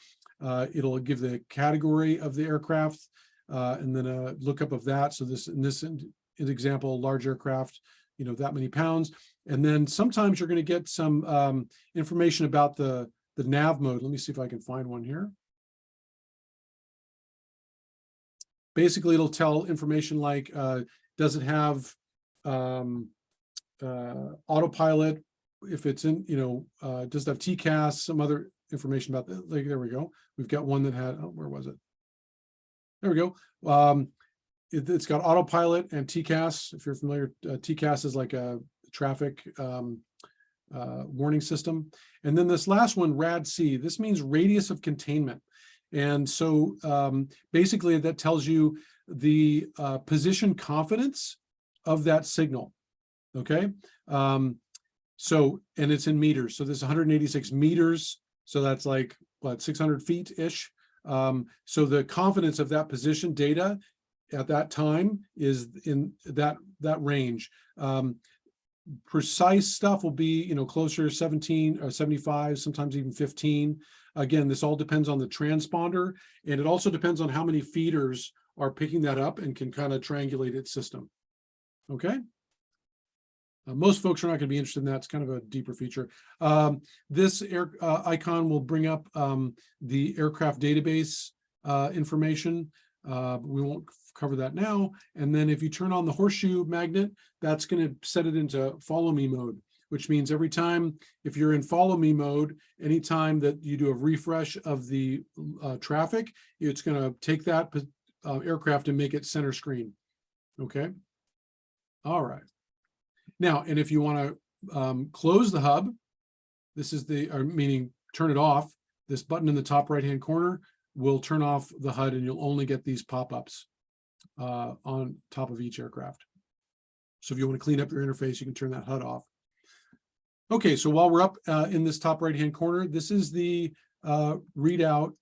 It'll give the category of the aircraft and then a lookup of that. So in this example, large aircraft, that many pounds. And then sometimes you're going to get some information about the nav mode. Let me see if I can find one here. basically it'll tell information like, does it have autopilot? If it's in, does it have TCAS, some other information about that? Like, there we go. We've got one that had, where was it? There we go. It's got autopilot and TCAS. If you're familiar, TCAS is like a traffic warning system. And then this last one, RAD-C, this means radius of containment. And so basically that tells you the position confidence of that signal. Okay. So, and it's in meters. So there's 186 meters. So that's like, what, 600 feet-ish. So the confidence of that position data at that time is in that range. Precise stuff will be, closer to 17 or 75, sometimes even 15. Again, this all depends on the transponder, and it also depends on how many feeders are picking that up and can kind of triangulate its system. Okay. Most folks are not going to be interested in that. It's kind of a deeper feature. This icon will bring up the aircraft database information. We won't cover that now. And then if you turn on the horseshoe magnet, that's going to set it into follow me mode, which means every time, if you're in follow me mode, anytime that you do a refresh of the traffic, it's going to take that aircraft and make it center screen. Okay. All right. Now, and if you want to close the hub, this is meaning turn it off, this button in the top right-hand corner will turn off the HUD, and you'll only get these pop-ups on top of each aircraft. So if you want to clean up your interface, you can turn that HUD off. Okay, so while we're up in this top right-hand corner, this is the readout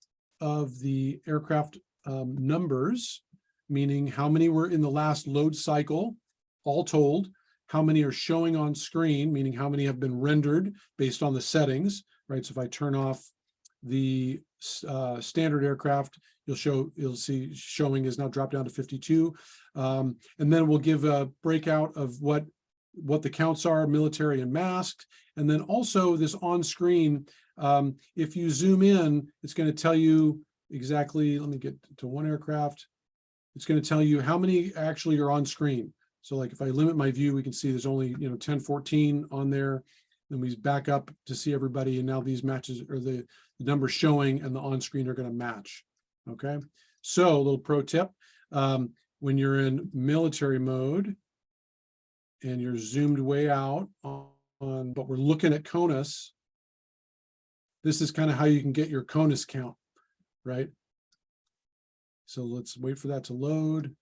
of the aircraft numbers, meaning how many were in the last load cycle, all told, how many are showing on screen, meaning how many have been rendered based on the settings, right? So if I turn off the standard aircraft, you'll see showing is now dropped down to 52. And then we'll give a breakout of what the counts are, military and masked. And then also this on screen, if you zoom in, it's going to tell you exactly, let me get to one aircraft. It's going to tell you how many actually are on screen. So like if I limit my view, we can see there's only 10, 14 on there. Then we back up to see everybody, and now these matches, or the numbers showing and the on screen are going to match. Okay, so a little pro tip: when you're in military mode and you're zoomed way out on, but we're looking at CONUS, this is kind of how you can get your CONUS count, right? So let's wait for that to load.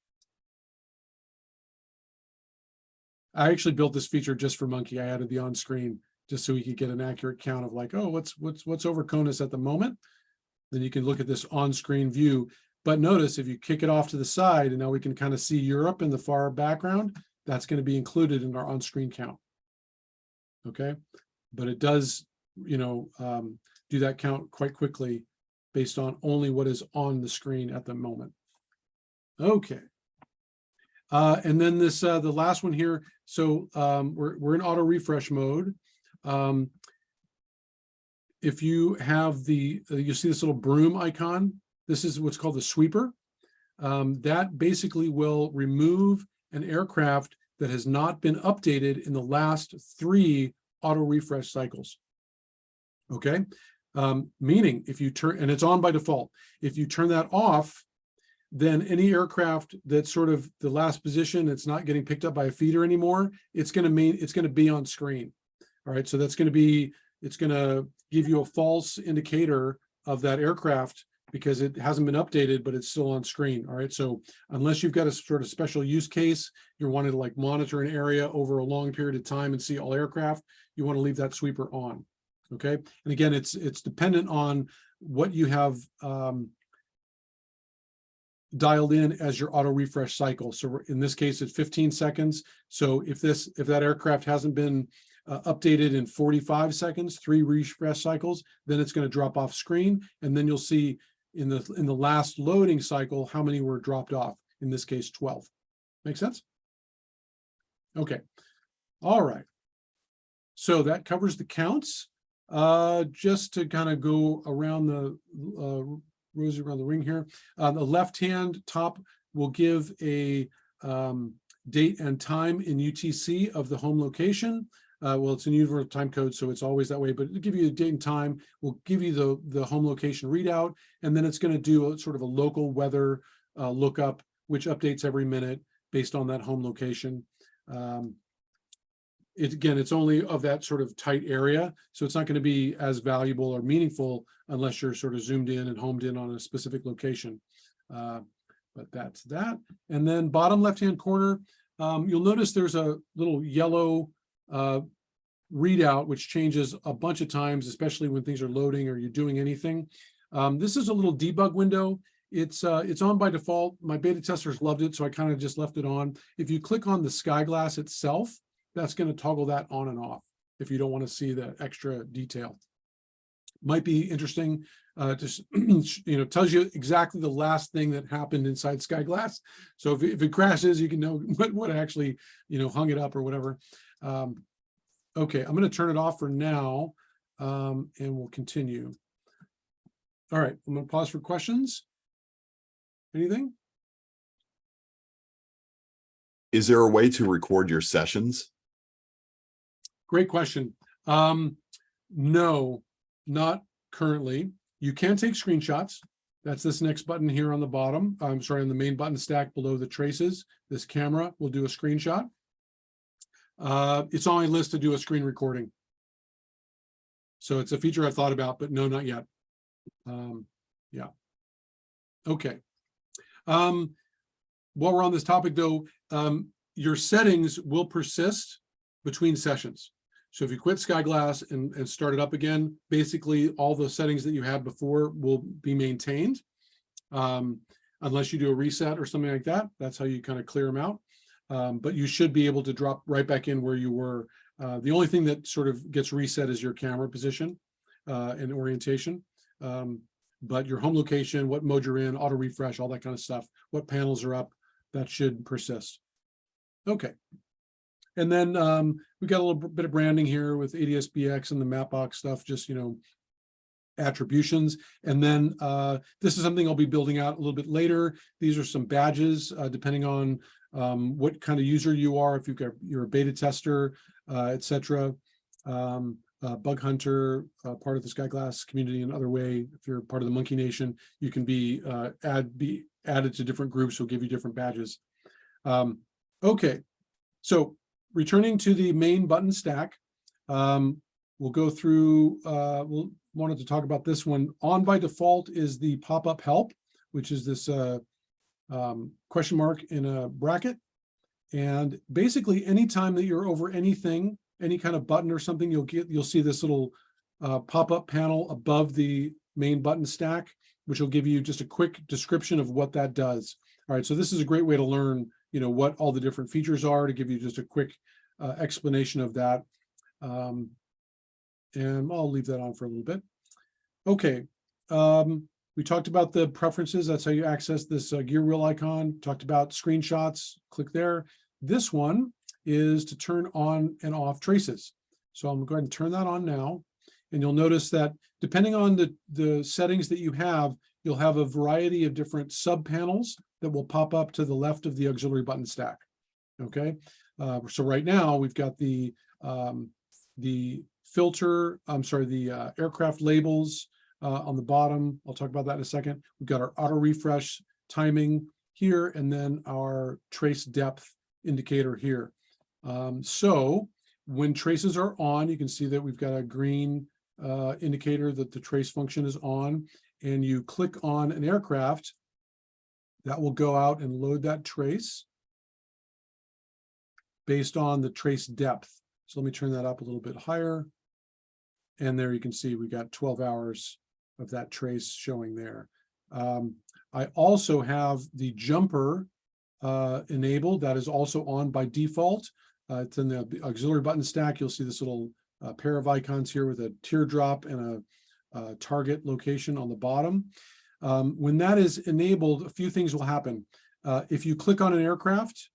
I actually built this feature just for Monkey. I added the on screen just so we could get an accurate count of like, oh, what's over CONUS at the moment. Then you can look at this on screen view. But notice if you kick it off to the side, and now we can kind of see Europe in the far background, that's going to be included in our on screen count. Okay, but it does, do that count quite quickly based on only what is on the screen at the moment. Okay. And then this, the last one here. So we're in auto refresh mode. If you have you see this little broom icon, this is what's called the sweeper. That basically will remove an aircraft that has not been updated in the last 3 auto refresh cycles. Okay. Meaning if you turn, and it's on by default, if you turn that off, then any aircraft that's sort of the last position, it's not getting picked up by a feeder anymore, it's going to be on screen. All right, so that's going to be, it's going to give you a false indicator of that aircraft because it hasn't been updated, but it's still on screen. All right, so unless you've got a sort of special use case, you're wanting to like monitor an area over a long period of time and see all aircraft, you want to leave that sweeper on. Okay, and again, it's dependent on what you have dialed in as your auto refresh cycle. So in this case, it's 15 seconds. So if that aircraft hasn't been updated in 45 seconds, 3 refresh cycles, then it's going to drop off screen. And then you'll see in the last loading cycle, how many were dropped off. In this case, 12. Make sense? Okay. All right. So that covers the counts. Just to kind of go around the rosy around the ring here. On the left-hand top will give a date and time in UTC of the home location. Well, it's a universal time code, so it's always that way, but it'll give you a date and time, will give you the home location readout, and then it's going to do a sort of a local weather lookup, which updates every minute based on that home location. It's only of that sort of tight area, so it's not going to be as valuable or meaningful unless you're sort of zoomed in and homed in on a specific location. But that's that. And then bottom left-hand corner, you'll notice there's a little yellow readout, which changes a bunch of times, especially when things are loading or you're doing anything. This is a little debug window. It's on by default. My beta testers loved it, so I kind of just left it on. If you click on the SkyGlass itself, that's going to toggle that on and off if you don't want to see the extra detail. Might be interesting. Just tells you exactly the last thing that happened inside SkyGlass. So if it crashes, you can know what actually hung it up or whatever. Okay, I'm going to turn it off for now, and we'll continue. All right, I'm going to pause for questions. Anything? Is there a way to record your sessions? Great question. No, not currently. You can take screenshots. That's this next button here on the bottom. I'm sorry, on the main button stack below the traces. This camera will do a screenshot. It's on my list to do a screen recording. So it's a feature I've thought about, but no, not yet. Yeah. Okay. While we're on this topic though, your settings will persist between sessions. So if you quit SkyGlass and start it up again, basically all the settings that you had before will be maintained, unless you do a reset or something like that. That's how you kind of clear them out. But you should be able to drop right back in where you were. The only thing that sort of gets reset is your camera position and orientation. But your home location, what mode you're in, auto refresh, all that kind of stuff, what panels are up, that should persist. Okay. And then we got a little bit of branding here with ADSBX and the Mapbox stuff, just, attributions. And then this is something I'll be building out a little bit later. These are some badges, depending on what kind of user you are, if you're a beta tester, etc. Bug hunter, part of the SkyGlass community in other way. If you're part of the Monkey Nation, you can be added to different groups, will give you different badges. Okay, so returning to the main button stack, we'll go through, we'll wanted to talk about this one. On by default is the pop-up help, which is this question mark in a bracket. And basically anytime that you're over anything, any kind of button or something, you'll see this little pop-up panel above the main button stack, which will give you just a quick description of what that does. All right, so this is a great way to learn, what all the different features are, to give you just a quick explanation of that. And I'll leave that on for a little bit. Okay, we talked about the preferences. That's how you access this gear wheel icon. Talked about screenshots, click there. This one is to turn on and off traces. So I'm going to turn that on now. And you'll notice that depending on the settings that you have, you'll have a variety of different sub panels that will pop up to the left of the auxiliary button stack. Okay, so right now we've got the filter, the aircraft labels on the bottom. I'll talk about that in a second. We've got our auto refresh timing here, and then our trace depth indicator here. So when traces are on, you can see that we've got a green indicator that the trace function is on, and you click on an aircraft, that will go out and load that trace based on the trace depth. So let me turn that up a little bit higher. And there you can see we got 12 hours of that trace showing there. I also have the jumper enabled. That is also on by default. It's in the auxiliary button stack. You'll see this little pair of icons here with a teardrop and a target location on the bottom. When that is enabled, a few things will happen. If you click on an aircraft,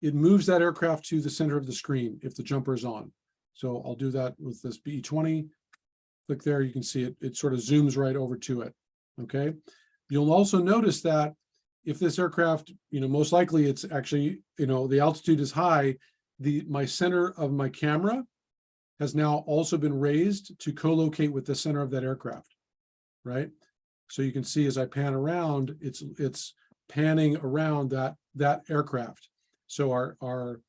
it moves that aircraft to the center of the screen if the jumper is on. So I'll do that with this BE20. Click there, you can see it sort of zooms right over to it. Okay. You'll also notice that if this aircraft, most likely it's actually, the altitude is high, my center of my camera has now also been raised to co-locate with the center of that aircraft, right? So you can see as I pan around, it's panning around that aircraft. So our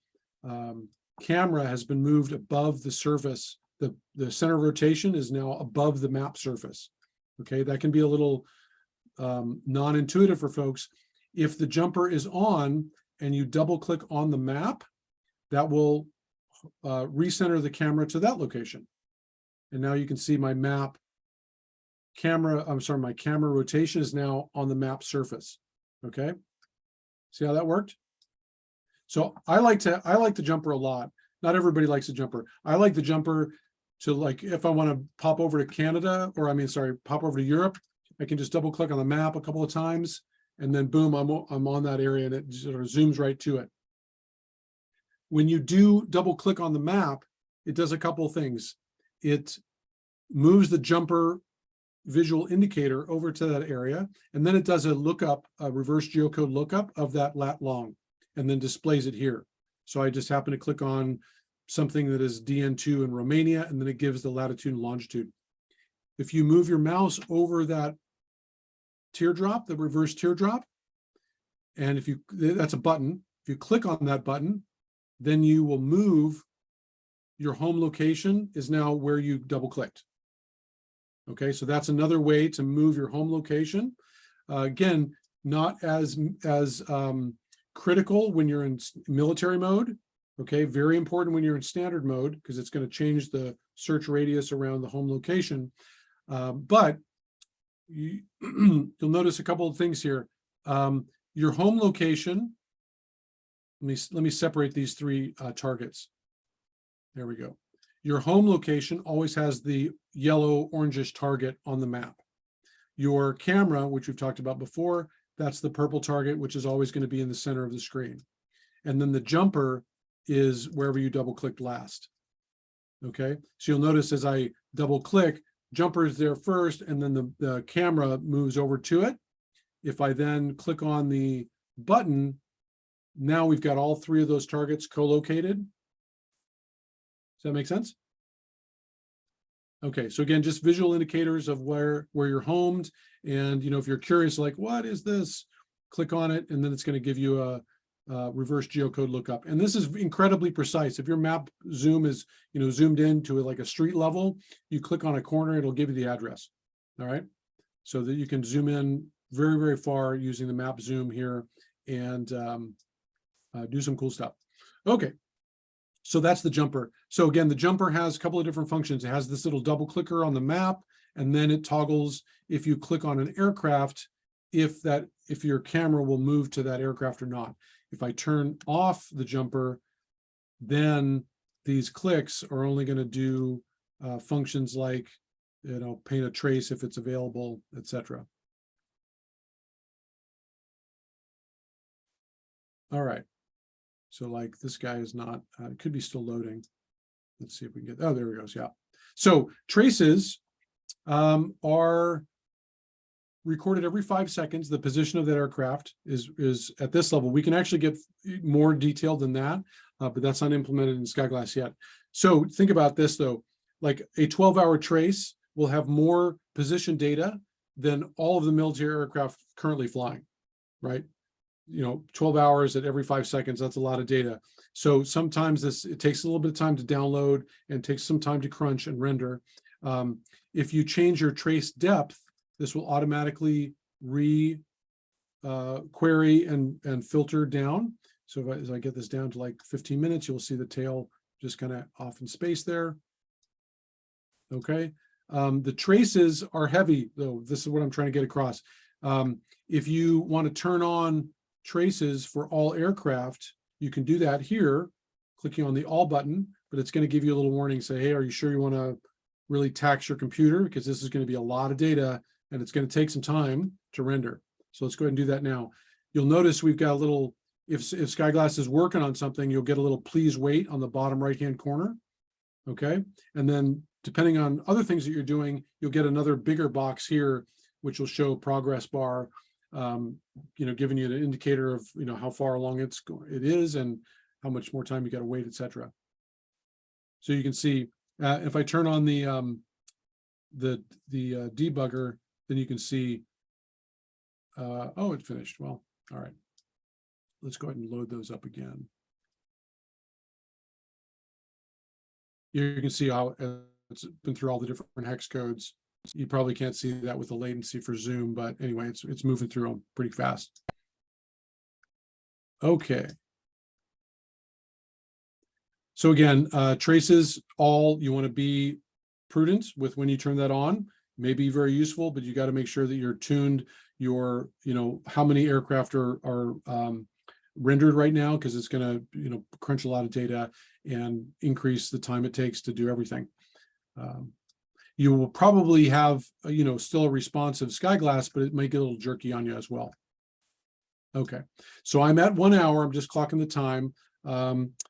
camera has been moved above the surface. The center of rotation is now above the map surface. Okay, that can be a little non-intuitive for folks. If the jumper is on and you double click on the map, that will recenter the camera to that location. And now you can see my camera rotation is now on the map surface. Okay, see how that worked? So I like the jumper a lot. Not everybody likes the jumper. I like the jumper to, like, if I want to pop over to Canada, or pop over to Europe, I can just double click on the map a couple of times, and then boom, I'm on that area, and it sort of zooms right to it. When you do double click on the map, it does a couple of things. It moves the jumper visual indicator over to that area, and then it does a reverse geocode lookup of that lat long, and then displays it here. So I just happen to click on something that is DN2 in Romania, and then it gives the latitude and longitude. If you move your mouse over that teardrop, the reverse teardrop, and that's a button. If you click on that button, then you will move your home location is now where you double clicked. Okay, so that's another way to move your home location. Again, not as critical when you're in military mode. Okay, very important when you're in standard mode, because it's going to change the search radius around the home location. But you'll notice a couple of things here. Your home location, let me separate these three targets. There we go. Your home location always has the yellow orangish target on the map. Your camera, which we've talked about before, that's the purple target, which is always going to be in the center of the screen. And then the jumper is wherever you double clicked last. Okay, so you'll notice as I double click, jumper is there first, and then the camera moves over to it. If I then click on the button, now we've got all three of those targets co-located. Does that make sense? Okay, so again, just visual indicators of where you're homed. And if you're curious, like, what is this? Click on it, and then it's going to give you a reverse geocode lookup. And this is incredibly precise. If your map zoom is zoomed in to like a street level, you click on a corner, it'll give you the address. All right, so that you can zoom in very, very far using the map zoom here and do some cool stuff. Okay, so that's the jumper. So again, the jumper has a couple of different functions. It has this little double clicker on the map, and then it toggles if you click on an aircraft, if your camera will move to that aircraft or not. If I turn off the jumper, then these clicks are only going to do functions like, paint a trace if it's available, etc. All right. So like this guy is not, it could be still loading. Let's see if we can get, oh, there it goes. Yeah. So traces are recorded every 5 seconds. The position of that aircraft is at this level. We can actually get more detailed than that, but that's not implemented in SkyGlass yet. So think about this though, like a 12-hour trace will have more position data than all of the military aircraft currently flying, right? 12 hours at every 5 seconds, that's a lot of data. So sometimes it takes a little bit of time to download and takes some time to crunch and render. If you change your trace depth, this will automatically query and filter down. So as I get this down to like 15 minutes, you'll see the tail just kind of off in space there. Okay. The traces are heavy though. This is what I'm trying to get across. If you want to turn on traces for all aircraft, you can do that here, clicking on the all button, but it's going to give you a little warning, say, hey, are you sure you want to really tax your computer? Because this is going to be a lot of data and it's going to take some time to render. So let's go ahead and do that now. You'll notice we've got a little, if SkyGlass is working on something, you'll get a little please wait on the bottom right-hand corner. Okay. And then depending on other things that you're doing, you'll get another bigger box here, which will show progress bar. giving you an indicator of, how far along it is and how much more time you got to wait, etc. So you can see, if I turn on the debugger, then you can see, oh, it finished. Well, all right. Let's go ahead and load those up again. You can see how it's been through all the different hex codes. You probably can't see that with the latency for Zoom, but anyway, it's moving through them pretty fast. Okay. So again, traces, you want to be prudent with when you turn that on. May be very useful, but you got to make sure that you're tuned your, how many aircraft are rendered right now, because it's going to, crunch a lot of data and increase the time it takes to do everything. You will probably have, still a responsive SkyGlass, but it might get a little jerky on you as well. Okay, so I'm at 1 hour. I'm just clocking the time.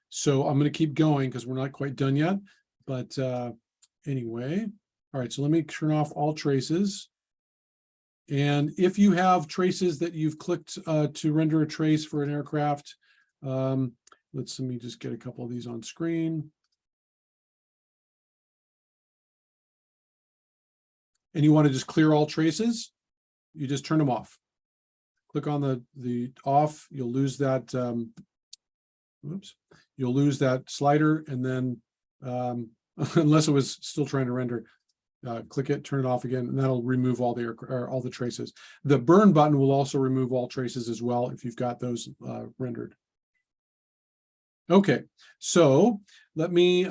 So I'm going to keep going because we're not quite done yet. But anyway, all right, so let me turn off all traces. And if you have traces that you've clicked to render a trace for an aircraft, let me just get a couple of these on screen. And you want to just clear all traces, you just turn them off. Click on the off, you'll lose that, you'll lose that slider, and then unless it was still trying to render, click it, turn it off again, and that'll remove all the traces. The burn button will also remove all traces as well if you've got those rendered. Okay, so let me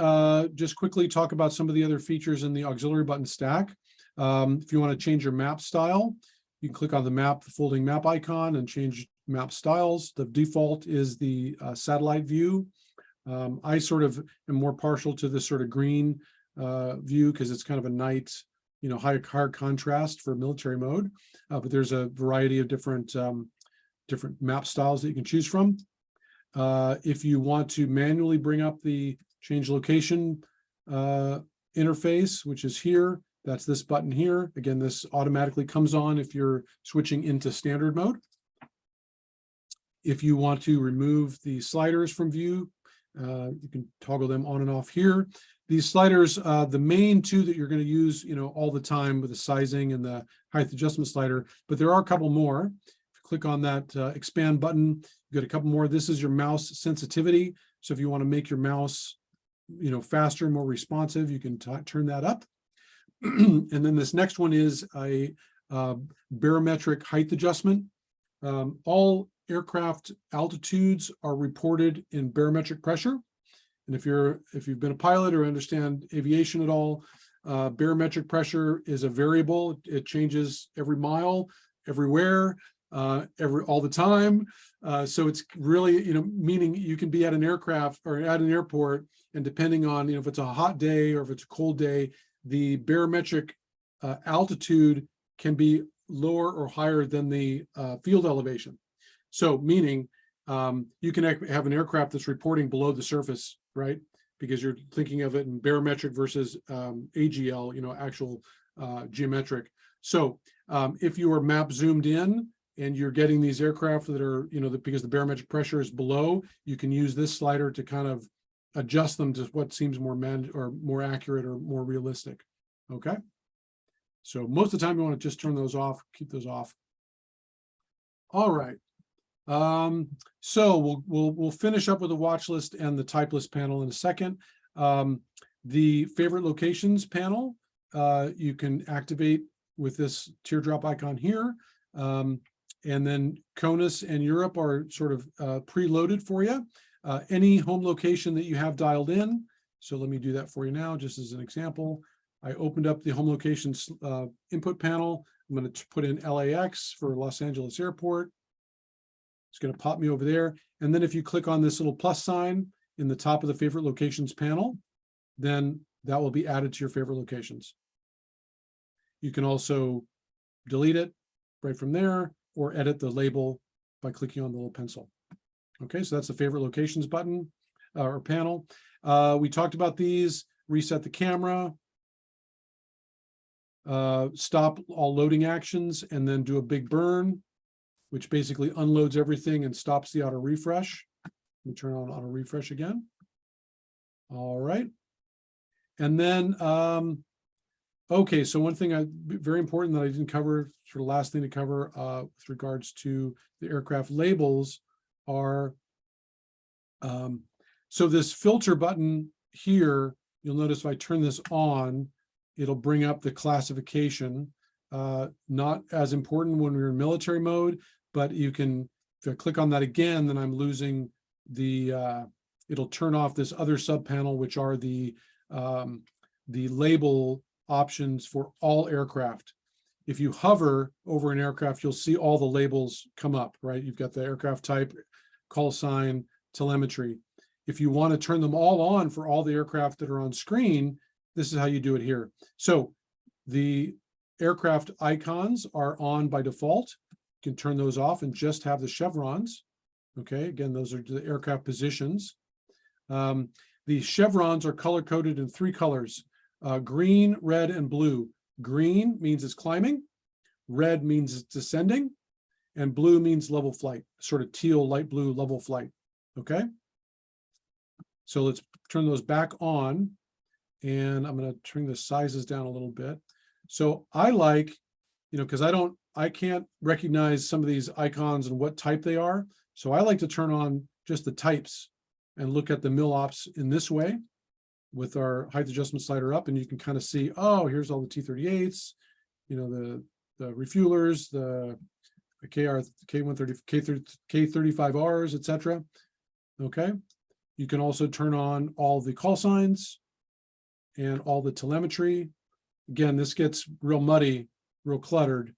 just quickly talk about some of the other features in the auxiliary button stack. If you want to change your map style, you can click on the folding map icon and change map styles. The default is the satellite view. I sort of am more partial to this sort of green view because it's kind of a night, higher contrast for military mode. But there's a variety of different map styles that you can choose from. If you want to manually bring up the change location interface, which is here, that's this button here. Again, this automatically comes on if you're switching into standard mode. If you want to remove the sliders from view, you can toggle them on and off here. These sliders, the main two that you're going to use, all the time with the sizing and the height adjustment slider, but there are a couple more. If you click on that expand button, you get a couple more. This is your mouse sensitivity. So if you want to make your mouse, faster, more responsive, you can turn that up. And then this next one is a barometric height adjustment. All aircraft altitudes are reported in barometric pressure. And if you've been a pilot or understand aviation at all, barometric pressure is a variable. It changes every mile, everywhere, all the time. So it's really, meaning you can be at an aircraft or at an airport, and depending on, if it's a hot day or if it's a cold day, the barometric altitude can be lower or higher than the field elevation. So meaning you can have an aircraft that's reporting below the surface, right? Because you're thinking of it in barometric versus AGL, actual geometric. So if you are map zoomed in and you're getting these aircraft that are, because the barometric pressure is below, you can use this slider to kind of adjust them to what seems more accurate or more realistic. Okay. So most of the time you want to just turn those off, keep those off. All right. So we'll finish up with the watch list and the type list panel in a second. The favorite locations panel, you can activate with this teardrop icon here. And then CONUS and Europe are sort of preloaded for you. Any home location that you have dialed in. So let me do that for you now, just as an example. I opened up the home locations input panel. I'm going to put in LAX for Los Angeles Airport. It's going to pop me over there. And then if you click on this little plus sign in the top of the favorite locations panel, then that will be added to your favorite locations. You can also delete it right from there or edit the label by clicking on the little pencil. Okay, so that's the favorite locations button or panel. We talked about these, reset the camera, stop all loading actions, and then do a big burn. which basically unloads everything and stops the auto refresh. Let me turn on auto refresh again. All right. And then, okay, so one thing very important that I didn't cover, sort of last thing to cover with regards to the aircraft labels are, so this filter button here, you'll notice if I turn this on, it'll bring up the classification. Not as important when we're in military mode, but you can, if I click on that again, then I'm losing the, it'll turn off this other sub panel, which are the label options for all aircraft. If you hover over an aircraft, you'll see all the labels come up, right? You've got the aircraft type, call sign, telemetry. If you want to turn them all on for all the aircraft that are on screen, this is how you do it here. So the aircraft icons are on by default. You can turn those off and just have the chevrons. Okay, again, those are the aircraft positions. The chevrons are color-coded in 3 colors, green, red, and blue. Green means it's climbing, red means it's descending, and blue means level flight, sort of teal, light blue, level flight, okay? So let's turn those back on, and I'm gonna turn the sizes down a little bit. So I like, because I can't recognize some of these icons and what type they are, so I like to turn on just the types and look at the mil ops in this way with our height adjustment slider up, and you can kind of see, oh, here's all the T-38s, the refuelers, the K130, K35Rs, etc. Okay. You can also turn on all the call signs and all the telemetry. Again, this gets real muddy, real cluttered,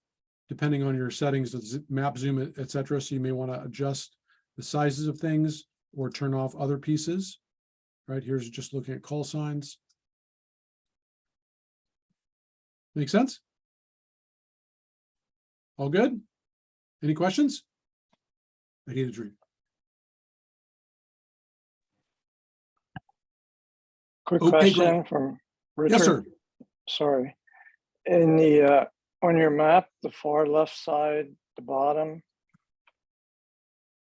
depending on your settings, the map, zoom, etc. So you may want to adjust the sizes of things or turn off other pieces. Right, here's just looking at call signs. Make sense? All good? Any questions? I need a drink. Quick Okay, question great. from Richard. Yes, sir. Sorry. In the, on your map, the far left side, the bottom,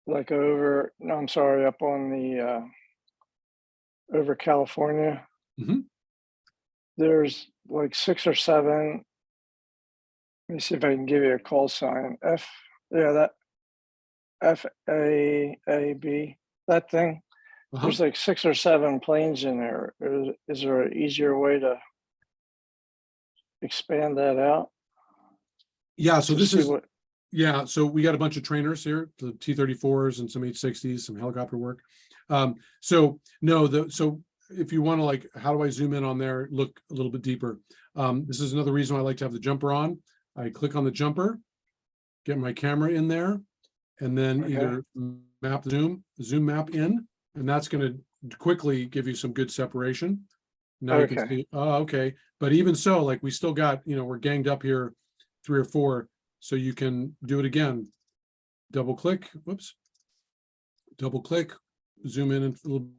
like over, no, I'm sorry, up on the, over California. Mhm. There's like 6 or 7. Let me see if I can give you a call sign. That FAAB, that thing. Uh-huh. There's like 6 or 7 planes in there. Is there an easier way to expand that out? Yeah, so To this see is, what, yeah, so we got a bunch of trainers here, the T-34s and some H-60s, some helicopter work. So no, so if you want to, like, how do I zoom in on there, look a little bit deeper. This is another reason why I like to have the jumper on. I click on the jumper, get my camera in there, and then Okay. either map zoom map in, and that's going to quickly give you some good separation. Now you can Okay. see, oh, okay. But even so, like, we still got, we're ganged up here 3 or 4, so you can do it again. Double click, whoops. Double click, zoom in a little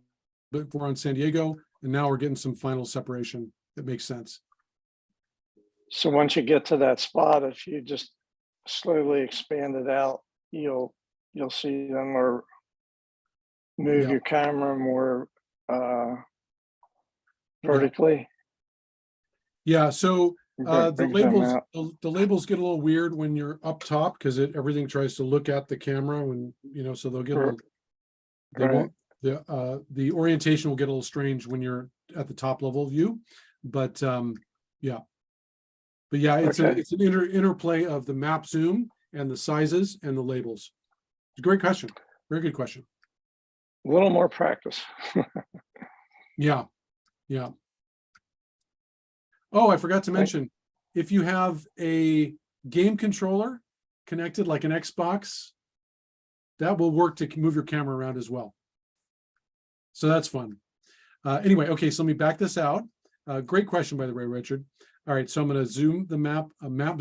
bit more on San Diego, and now we're getting some final separation that makes sense. so once you get to that spot, if you just slowly expand it out, you'll see them, or move Yeah. your camera more vertically. Yeah, so the Brings them labels, out. the labels get a little weird when you're up top, because everything tries to look at the camera when, so they'll get a little, they Right. won't, the orientation will get a little strange when you're at the top level view, but yeah. But yeah, it's Okay. it's an interplay of the map zoom and the sizes and the labels. It's a great question. Very good question. A little more practice. Yeah. Yeah. Oh, I forgot to mention, if you have a game controller connected like an Xbox, that will work to move your camera around as well. So that's fun. Anyway, okay, so let me back this out. Great question, by the way, Richard. All right, so I'm going to zoom the map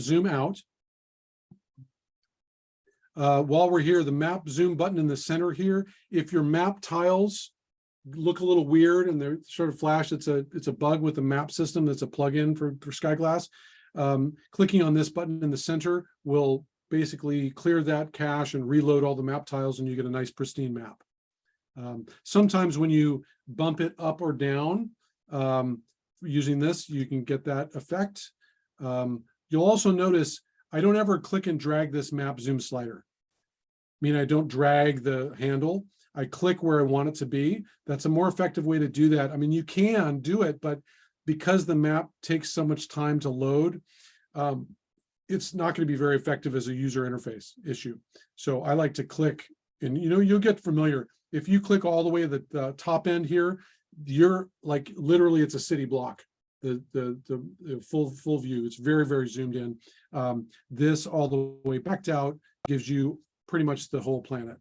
zoom out. While we're here, the map zoom button in the center here, if your map tiles look a little weird and they're sort of flash, it's a bug with the map system. That's a plugin for SkyGlass. Clicking on this button in the center will basically clear that cache and reload all the map tiles, and you get a nice pristine map. Sometimes when you bump it up or down using this, you can get that effect. You'll also notice I don't ever click and drag this map zoom slider. I mean, I don't drag the handle. I click where I want it to be. That's a more effective way to do that. I mean, you can do it, but because the map takes so much time to load, it's not going to be very effective as a user interface issue. So I like to click, and you'll get familiar. If you click all the way to the top end here, you're like literally it's a city block. The full view. It's very, very zoomed in. This all the way backed out gives you pretty much the whole planet,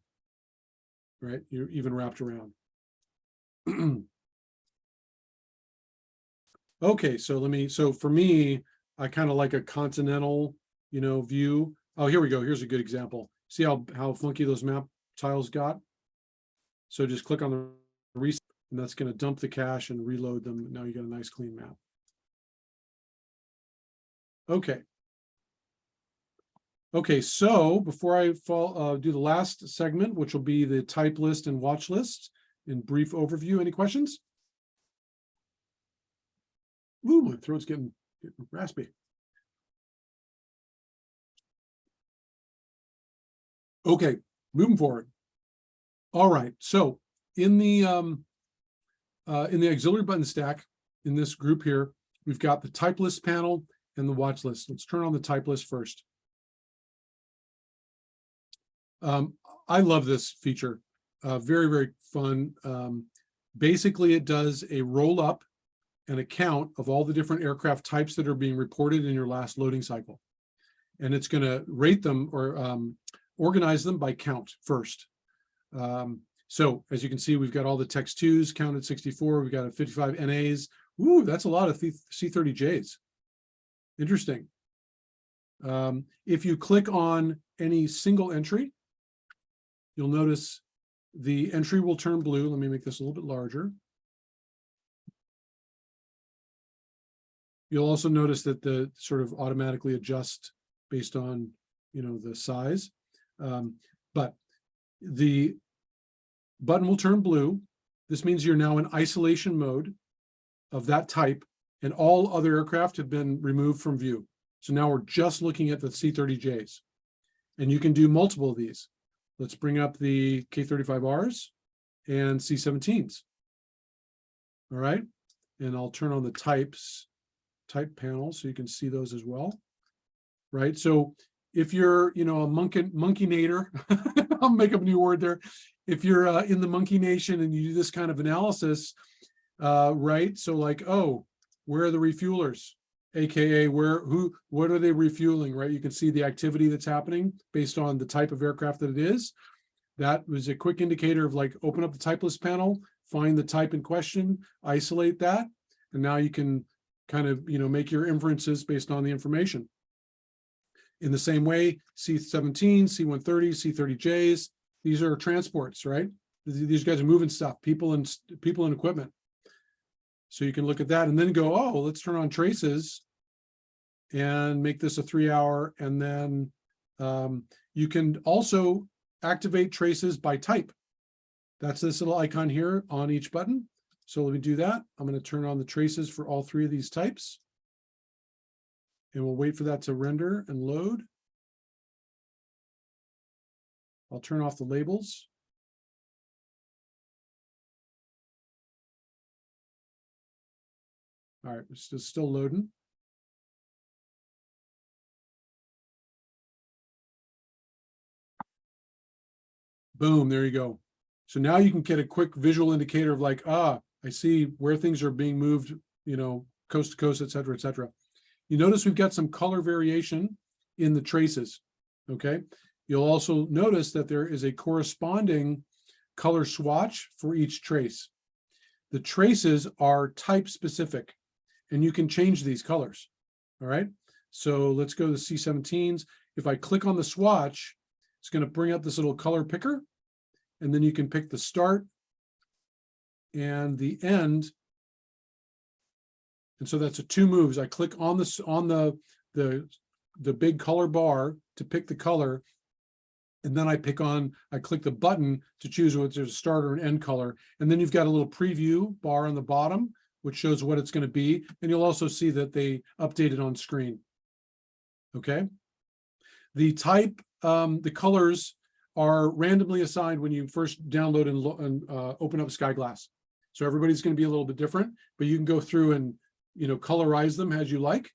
right? You're even wrapped around. Okay, so for me, I kind of like a continental, view. Oh, here we go. Here's a good example. See how funky those map tiles got? So just click on the reset, and that's going to dump the cache and reload them. Now you got a nice clean map. Okay. Okay, so before I do the last segment, which will be the type list and watch list in brief overview, any questions? Ooh, my throat's getting raspy. Okay, moving forward. All right, so in the auxiliary button stack in this group here, we've got the type list panel and the watch list. Let's turn on the type list first. I love this feature. Very, very fun. Basically, it does a roll up and a count of all the different aircraft types that are being reported in your last loading cycle. And it's going to rate them or organize them by count first. So as you can see, we've got all the Tex 2s counted 64. We've got a 55 NAs. Ooh, that's a lot of C-30Js. Interesting. If you click on any single entry, you'll notice the entry will turn blue. Let me make this a little bit larger. You'll also notice that the sort of automatically adjust based on, the size. But the button will turn blue. This means you're now in isolation mode of that type, and all other aircraft have been removed from view. So now we're just looking at the C-30Js. And you can do multiple of these. Let's bring up the K-35Rs and C-17s. All right. And I'll turn on the type panel so you can see those as well. Right. So if you're, a monkey-nator, I'll make up a new word there. If you're in the monkey nation and you do this kind of analysis, right. So like, oh, where are the refuelers? AKA what are they refueling, right? You can see the activity that's happening based on the type of aircraft that it is. That was a quick indicator of like, open up the type list panel, find the type in question, isolate that, and now you can kind of, make your inferences based on the information. In the same way, C-17, C-130, C-30Js, these are transports, right? These guys are moving stuff, people and equipment. So you can look at that and then go, oh, let's turn on traces and make this a 3-hour. And then you can also activate traces by type. That's this little icon here on each button. So let me do that. I'm going to turn on the traces for all 3 of these types. And we'll wait for that to render and load. I'll turn off the labels. All right, it's still loading. Boom, there you go. So now you can get a quick visual indicator of like, I see where things are being moved, coast to coast, et cetera, et cetera. You notice we've got some color variation in the traces, okay? You'll also notice that there is a corresponding color swatch for each trace. The traces are type specific, and you can change these colors, all right? So let's go to the C-17s. If I click on the swatch, it's going to bring up this little color picker, and then you can pick the start and the end. And so that's 2 moves. I click on the the big color bar to pick the color. And then I click the button to choose whether there's a start or an end color. And then you've got a little preview bar on the bottom, which shows what it's going to be. And you'll also see that they update it on screen. Okay. The type, the colors are randomly assigned when you first download and open up SkyGlass. So everybody's going to be a little bit different, but you can go through and, colorize them as you like.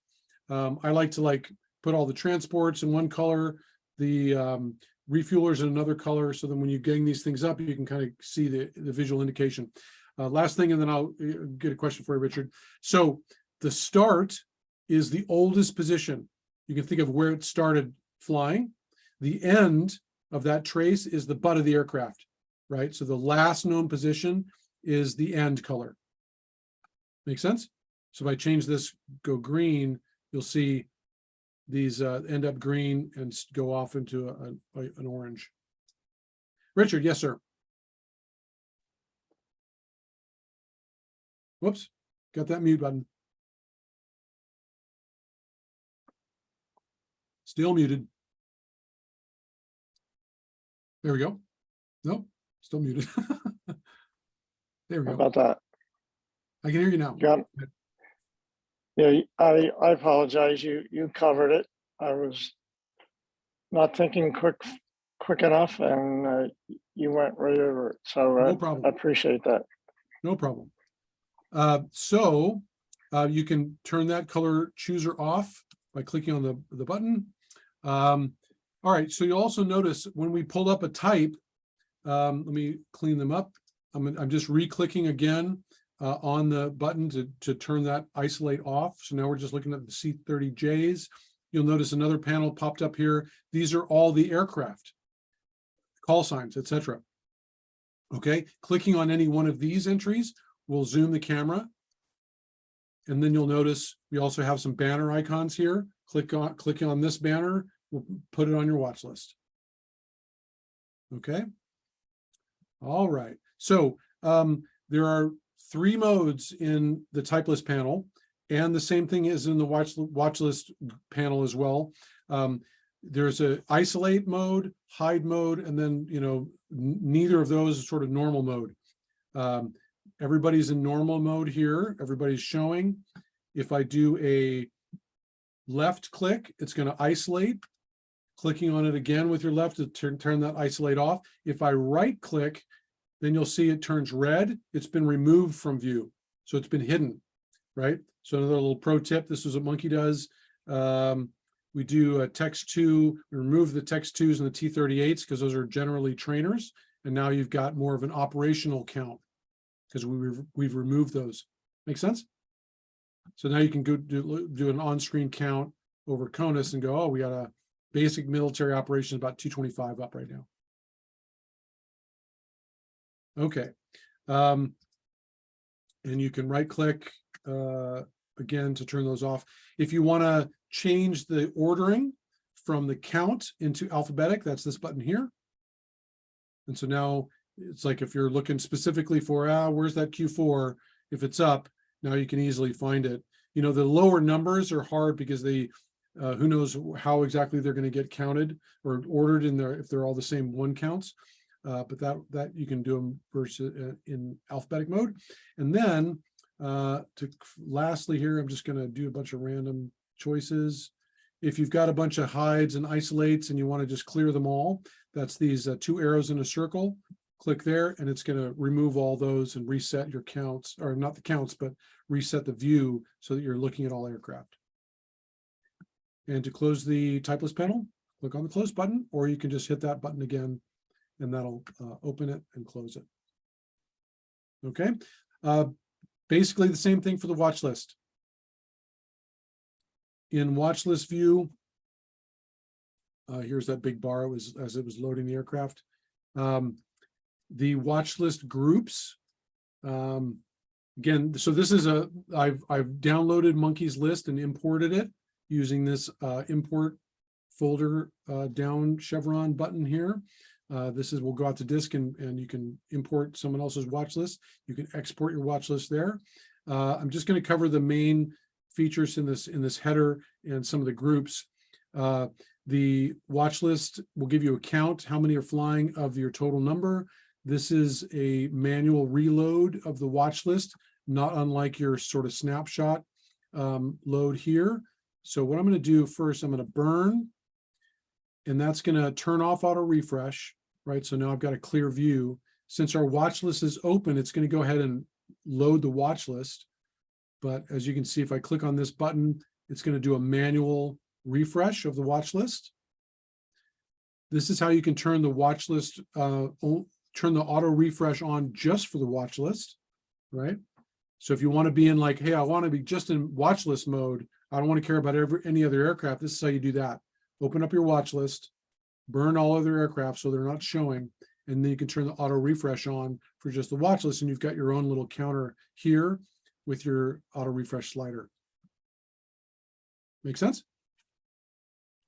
I like to put all the transports in one color, the refuelers in another color. So then when you gang these things up, you can kind of see the visual indication. Last thing, and then I'll get a question for you, Richard. So the start is the oldest position. You can think of where it started flying. The end of that trace is the butt of the aircraft, right? So the last known position is the end color. Make sense? So if I change this, go green, you'll see these end up green and go off into an orange. Richard, yes, sir. Whoops, got that mute button. Still muted. There we go. Nope, still muted. There we How go. about that? I can hear you now. Yeah. Yeah, I apologize. You covered it. I was not thinking quick enough, and you went right over it. So No I problem. appreciate that. No problem. You can turn that color chooser off by clicking on the button. All right, so you'll also notice when we pull up a type, let me clean them up. I'm just re-clicking again on the button to turn that isolate off. So now we're just looking at the C-30Js. You'll notice another panel popped up here. These are all the aircraft, call signs, etc. Okay, clicking on any one of these entries will zoom the camera. And then you'll notice we also have some banner icons here. Clicking on this banner, we'll put it on your watch list. Okay. All right. So there are 3 modes in the type list panel, and the same thing is in the watch list panel as well. There's a isolate mode, hide mode, and then neither of those is sort of normal mode. Everybody's in normal mode here. Everybody's showing. If I do a left click, it's going to isolate. Clicking on it again with your left to turn that isolate off. If I right click, then you'll see it turns red. It's been removed from view. So it's been hidden, right? So another little pro tip, this is what Monkey does. We do a text 2, we remove the text 2s and the T-38s because those are generally trainers. And now you've got more of an operational count because we've removed those. Make sense? So now you can go do an on-screen count over CONUS and go, oh, we got a basic military operation about 225 up right now. Okay. And you can right click again to turn those off. If you want to change the ordering from the count into alphabetic, that's this button here. And so now it's like if you're looking specifically for, where's that Q4? If it's up, now you can easily find it. The lower numbers are hard because they, who knows how exactly they're going to get counted or ordered in there if they're all the same 1 counts. But that you can do them versus in alphabetic mode. And then lastly here, I'm just going to do a bunch of random choices. If you've got a bunch of hides and isolates and you want to just clear them all, that's these 2 arrows in a circle. Click there and it's going to remove all those and reset your counts, or not the counts, but reset the view so that you're looking at all aircraft. And to close the type list panel, click on the close button, or you can just hit that button again and that'll open it and close it. Okay. Basically the same thing for the watch list. In watch list view, here's that big bar as it was loading the aircraft. The watch list groups, again, so this is I've downloaded Monkey's list and imported it using this import folder down chevron button here. We'll go out to disk and you can import someone else's watch list. You can export your watch list there. I'm just going to cover the main features in this header and some of the groups. The watch list will give you a count, how many are flying of your total number. This is a manual reload of the watch list, not unlike your sort of snapshot load here. So what I'm going to do first, I'm going to burn, and that's going to turn off auto refresh, right? So now I've got a clear view. Since our watch list is open, it's going to go ahead and load the watch list. But as you can see, if I click on this button, it's going to do a manual refresh of the watch list. This is how you can turn the watch list, turn the auto refresh on just for the watch list, right? So if you want to be in like, hey, I want to be just in watch list mode, I don't want to care about any other aircraft, this is how you do that. Open up your watch list, burn all other aircraft so they're not showing, and then you can turn the auto refresh on for just the watch list, and you've got your own little counter here with your auto refresh slider. Make sense?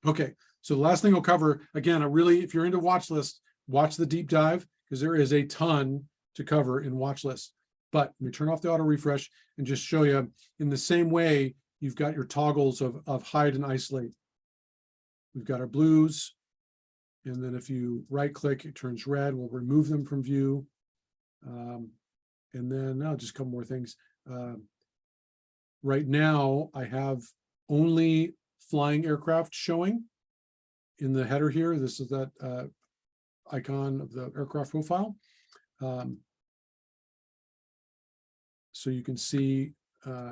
Okay, so the last thing I'll cover, again, if you're into watch list, watch the deep dive, because there is a ton to cover in watch list. But let me turn off the auto refresh and just show you in the same way, you've got your toggles of hide and isolate. We've got our blues, and then if you right click, it turns red. We'll remove them from view. And then now just a couple more things. Right now, I have only flying aircraft showing in the header here. This is that icon of the aircraft profile. So you can see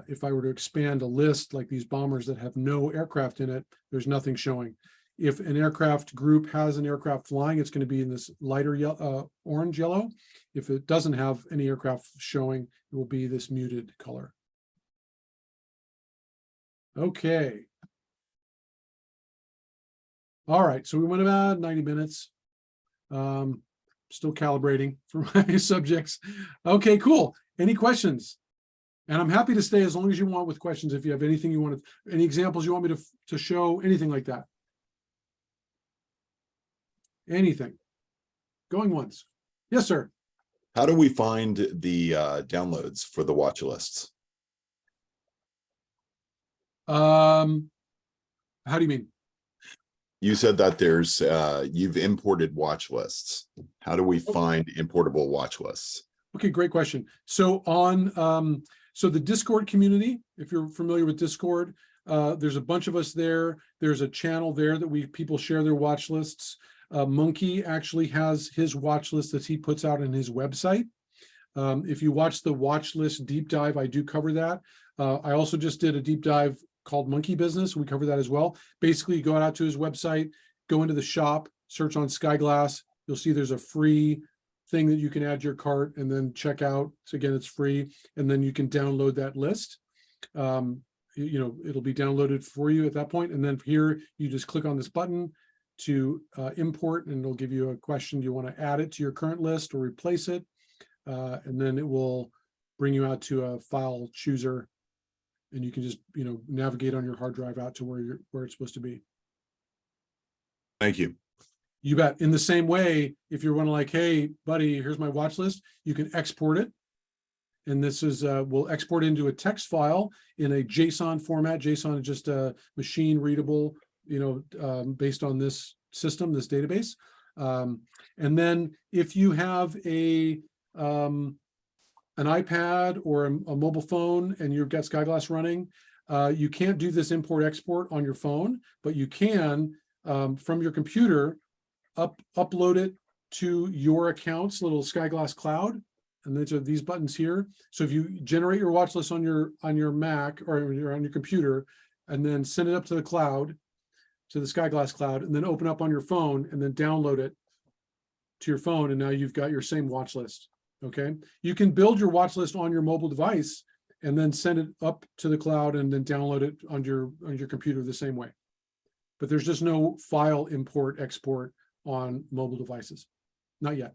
if I were to expand a list like these bombers that have no aircraft in it, there's nothing showing. If an aircraft group has an aircraft flying, it's going to be in this lighter orange yellow. If it doesn't have any aircraft showing, it will be this muted color. Okay. All right, so we went about 90 minutes. Still calibrating for my subjects. Okay, cool. Any questions? And I'm happy to stay as long as you want with questions. If you have anything you want to, any examples you want me to show, anything like that. Anything. Going once. Yes, sir. How do we find the downloads for the watch lists? How do you mean? You said that there's you've imported watch lists. How do we find importable watch lists? Okay, great question. So on so the Discord community, if you're familiar with Discord, there's a bunch of us there. There's a channel there that people share their watch lists. Monkey actually has his watch list that he puts out on his website. If you watch the watch list deep dive, I do cover that. I also just did a deep dive called Monkey Business. We cover that as well. Basically, you go out to his website, go into the shop, search on SkyGlass. You'll see there's a free thing that you can add to your cart and then check out. So again, it's free. And then you can download that list. It'll be downloaded for you at that point. And then here, you just click on this button to import, and it'll give you a question. Do you want to add it to your current list or replace it? And then it will bring you out to a file chooser, and you can just navigate on your hard drive out to where it's supposed to be. Thank you. You bet. In the same way, if you're one like, hey, buddy, here's my watch list, you can export it. And this is, we'll export into a text file in a JSON format. JSON is just a machine readable, based on this system, this database. And then if you have an iPad or a mobile phone and you've got SkyGlass running, you can't do this import export on your phone, but you can, from your computer, upload it to your account's little SkyGlass cloud. And these are these buttons here. So if you generate your watch list on your Mac or on your computer, and then send it up to the cloud, to the SkyGlass cloud, and then open up on your phone and then download it to your phone, and now you've got your same watch list. Okay, you can build your watch list on your mobile device and then send it up to the cloud and then download it on your computer the same way. But there's just no file import export on mobile devices, not yet.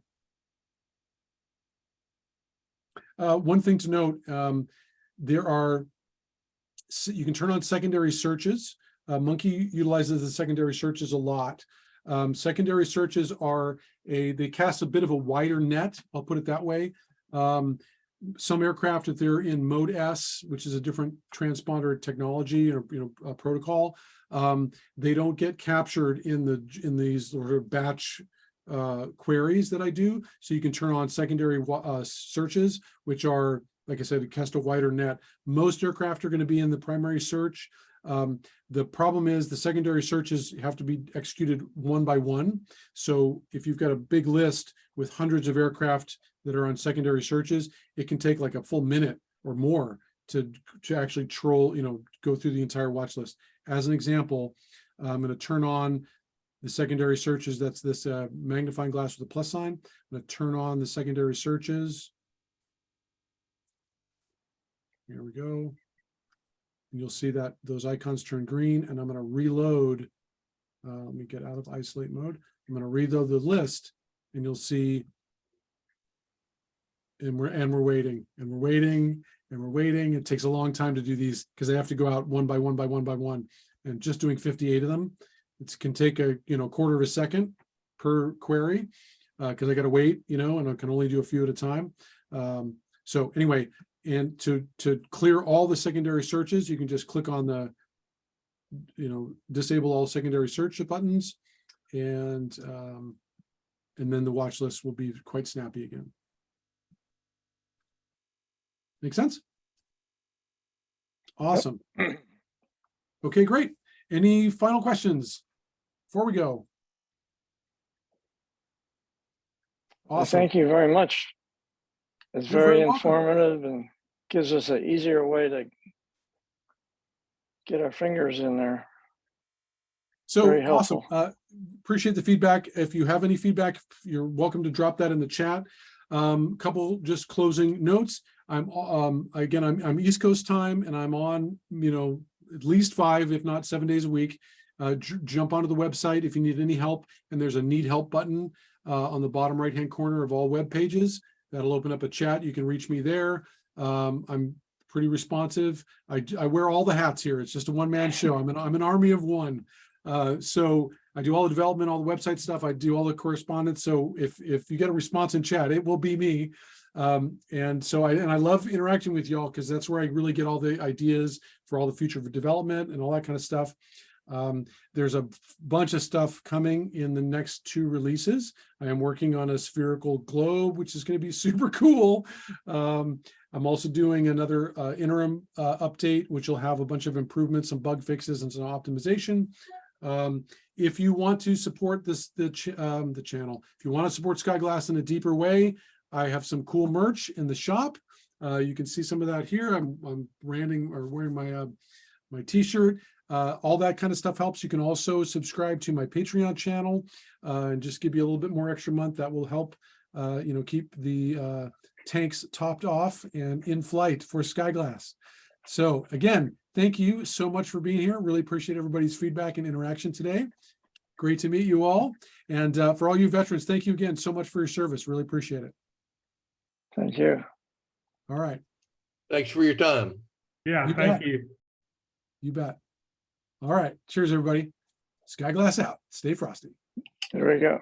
One thing to note, you can turn on secondary searches. Monkey utilizes the secondary searches a lot. Secondary searches they cast a bit of a wider net, I'll put it that way. Some aircraft, if they're in mode S, which is a different transponder technology or protocol, They don't get captured in these sort of batch queries that I do. So you can turn on secondary searches, which are, like I said, cast a wider net. Most aircraft are going to be in the primary search. The problem is the secondary searches have to be executed one by one. So if you've got a big list with hundreds of aircraft that are on secondary searches, it can take like a full minute or more to actually troll, go through the entire watch list. As an example, I'm going to turn on the secondary searches. That's this magnifying glass with a plus sign. I'm going to turn on the secondary searches. Here we go. And you'll see that those icons turn green, and I'm going to reload. Let me get out of isolate mode. I'm going to reload the list, and you'll see. And we're waiting, and we're waiting, and we're waiting. It takes a long time to do these because I have to go out one by one by one by one, and just doing 58 of them, it can take a quarter of a second per query because I got to wait, and I can only do a few at a time. So anyway. And to clear all the secondary searches, you can just click on the, disable all secondary search buttons, and then the watch list will be quite snappy again. Make sense? Awesome. Okay, great. Any final questions before we go? Awesome. Thank you very much. It's You're very very welcome. informative and gives us an easier way to get our fingers in there. So Very awesome. helpful. Appreciate the feedback. If you have any feedback, you're welcome to drop that in the chat. Couple just closing notes. I'm East Coast time, and I'm on, at least 5, if not 7 days a week. Jump onto the website if you need any help, and there's a need help button on the bottom right-hand corner of all web pages. That'll open up a chat. You can reach me there. I'm pretty responsive. I wear all the hats here. It's just a one-man show. I'm an army of one. So I do all the development, all the website stuff. I do all the correspondence. So if you get a response in chat, it will be me. And I love interacting with y'all because that's where I really get all the ideas for all the future development and all that kind of stuff. There's a bunch of stuff coming in the next 2 releases. I am working on a spherical globe, which is going to be super cool. I'm also doing another interim update, which will have a bunch of improvements, some bug fixes, and some optimization. If you want to support the channel, if you want to support SkyGlass in a deeper way, I have some cool merch in the shop. You can see some of that here. I'm wearing my t-shirt. All that kind of stuff helps. You can also subscribe to my Patreon channel and just give you a little bit more extra month. That will help, keep the tanks topped off and in flight for SkyGlass. So again, thank you so much for being here. Really appreciate everybody's feedback and interaction today. Great to meet you all. And for all you veterans, thank you again so much for your service. Really appreciate it. Thank you. All right. Thanks for your time. Yeah, You thank bet. you. You bet. All right. Cheers, everybody. SkyGlass out. Stay frosty. There we go.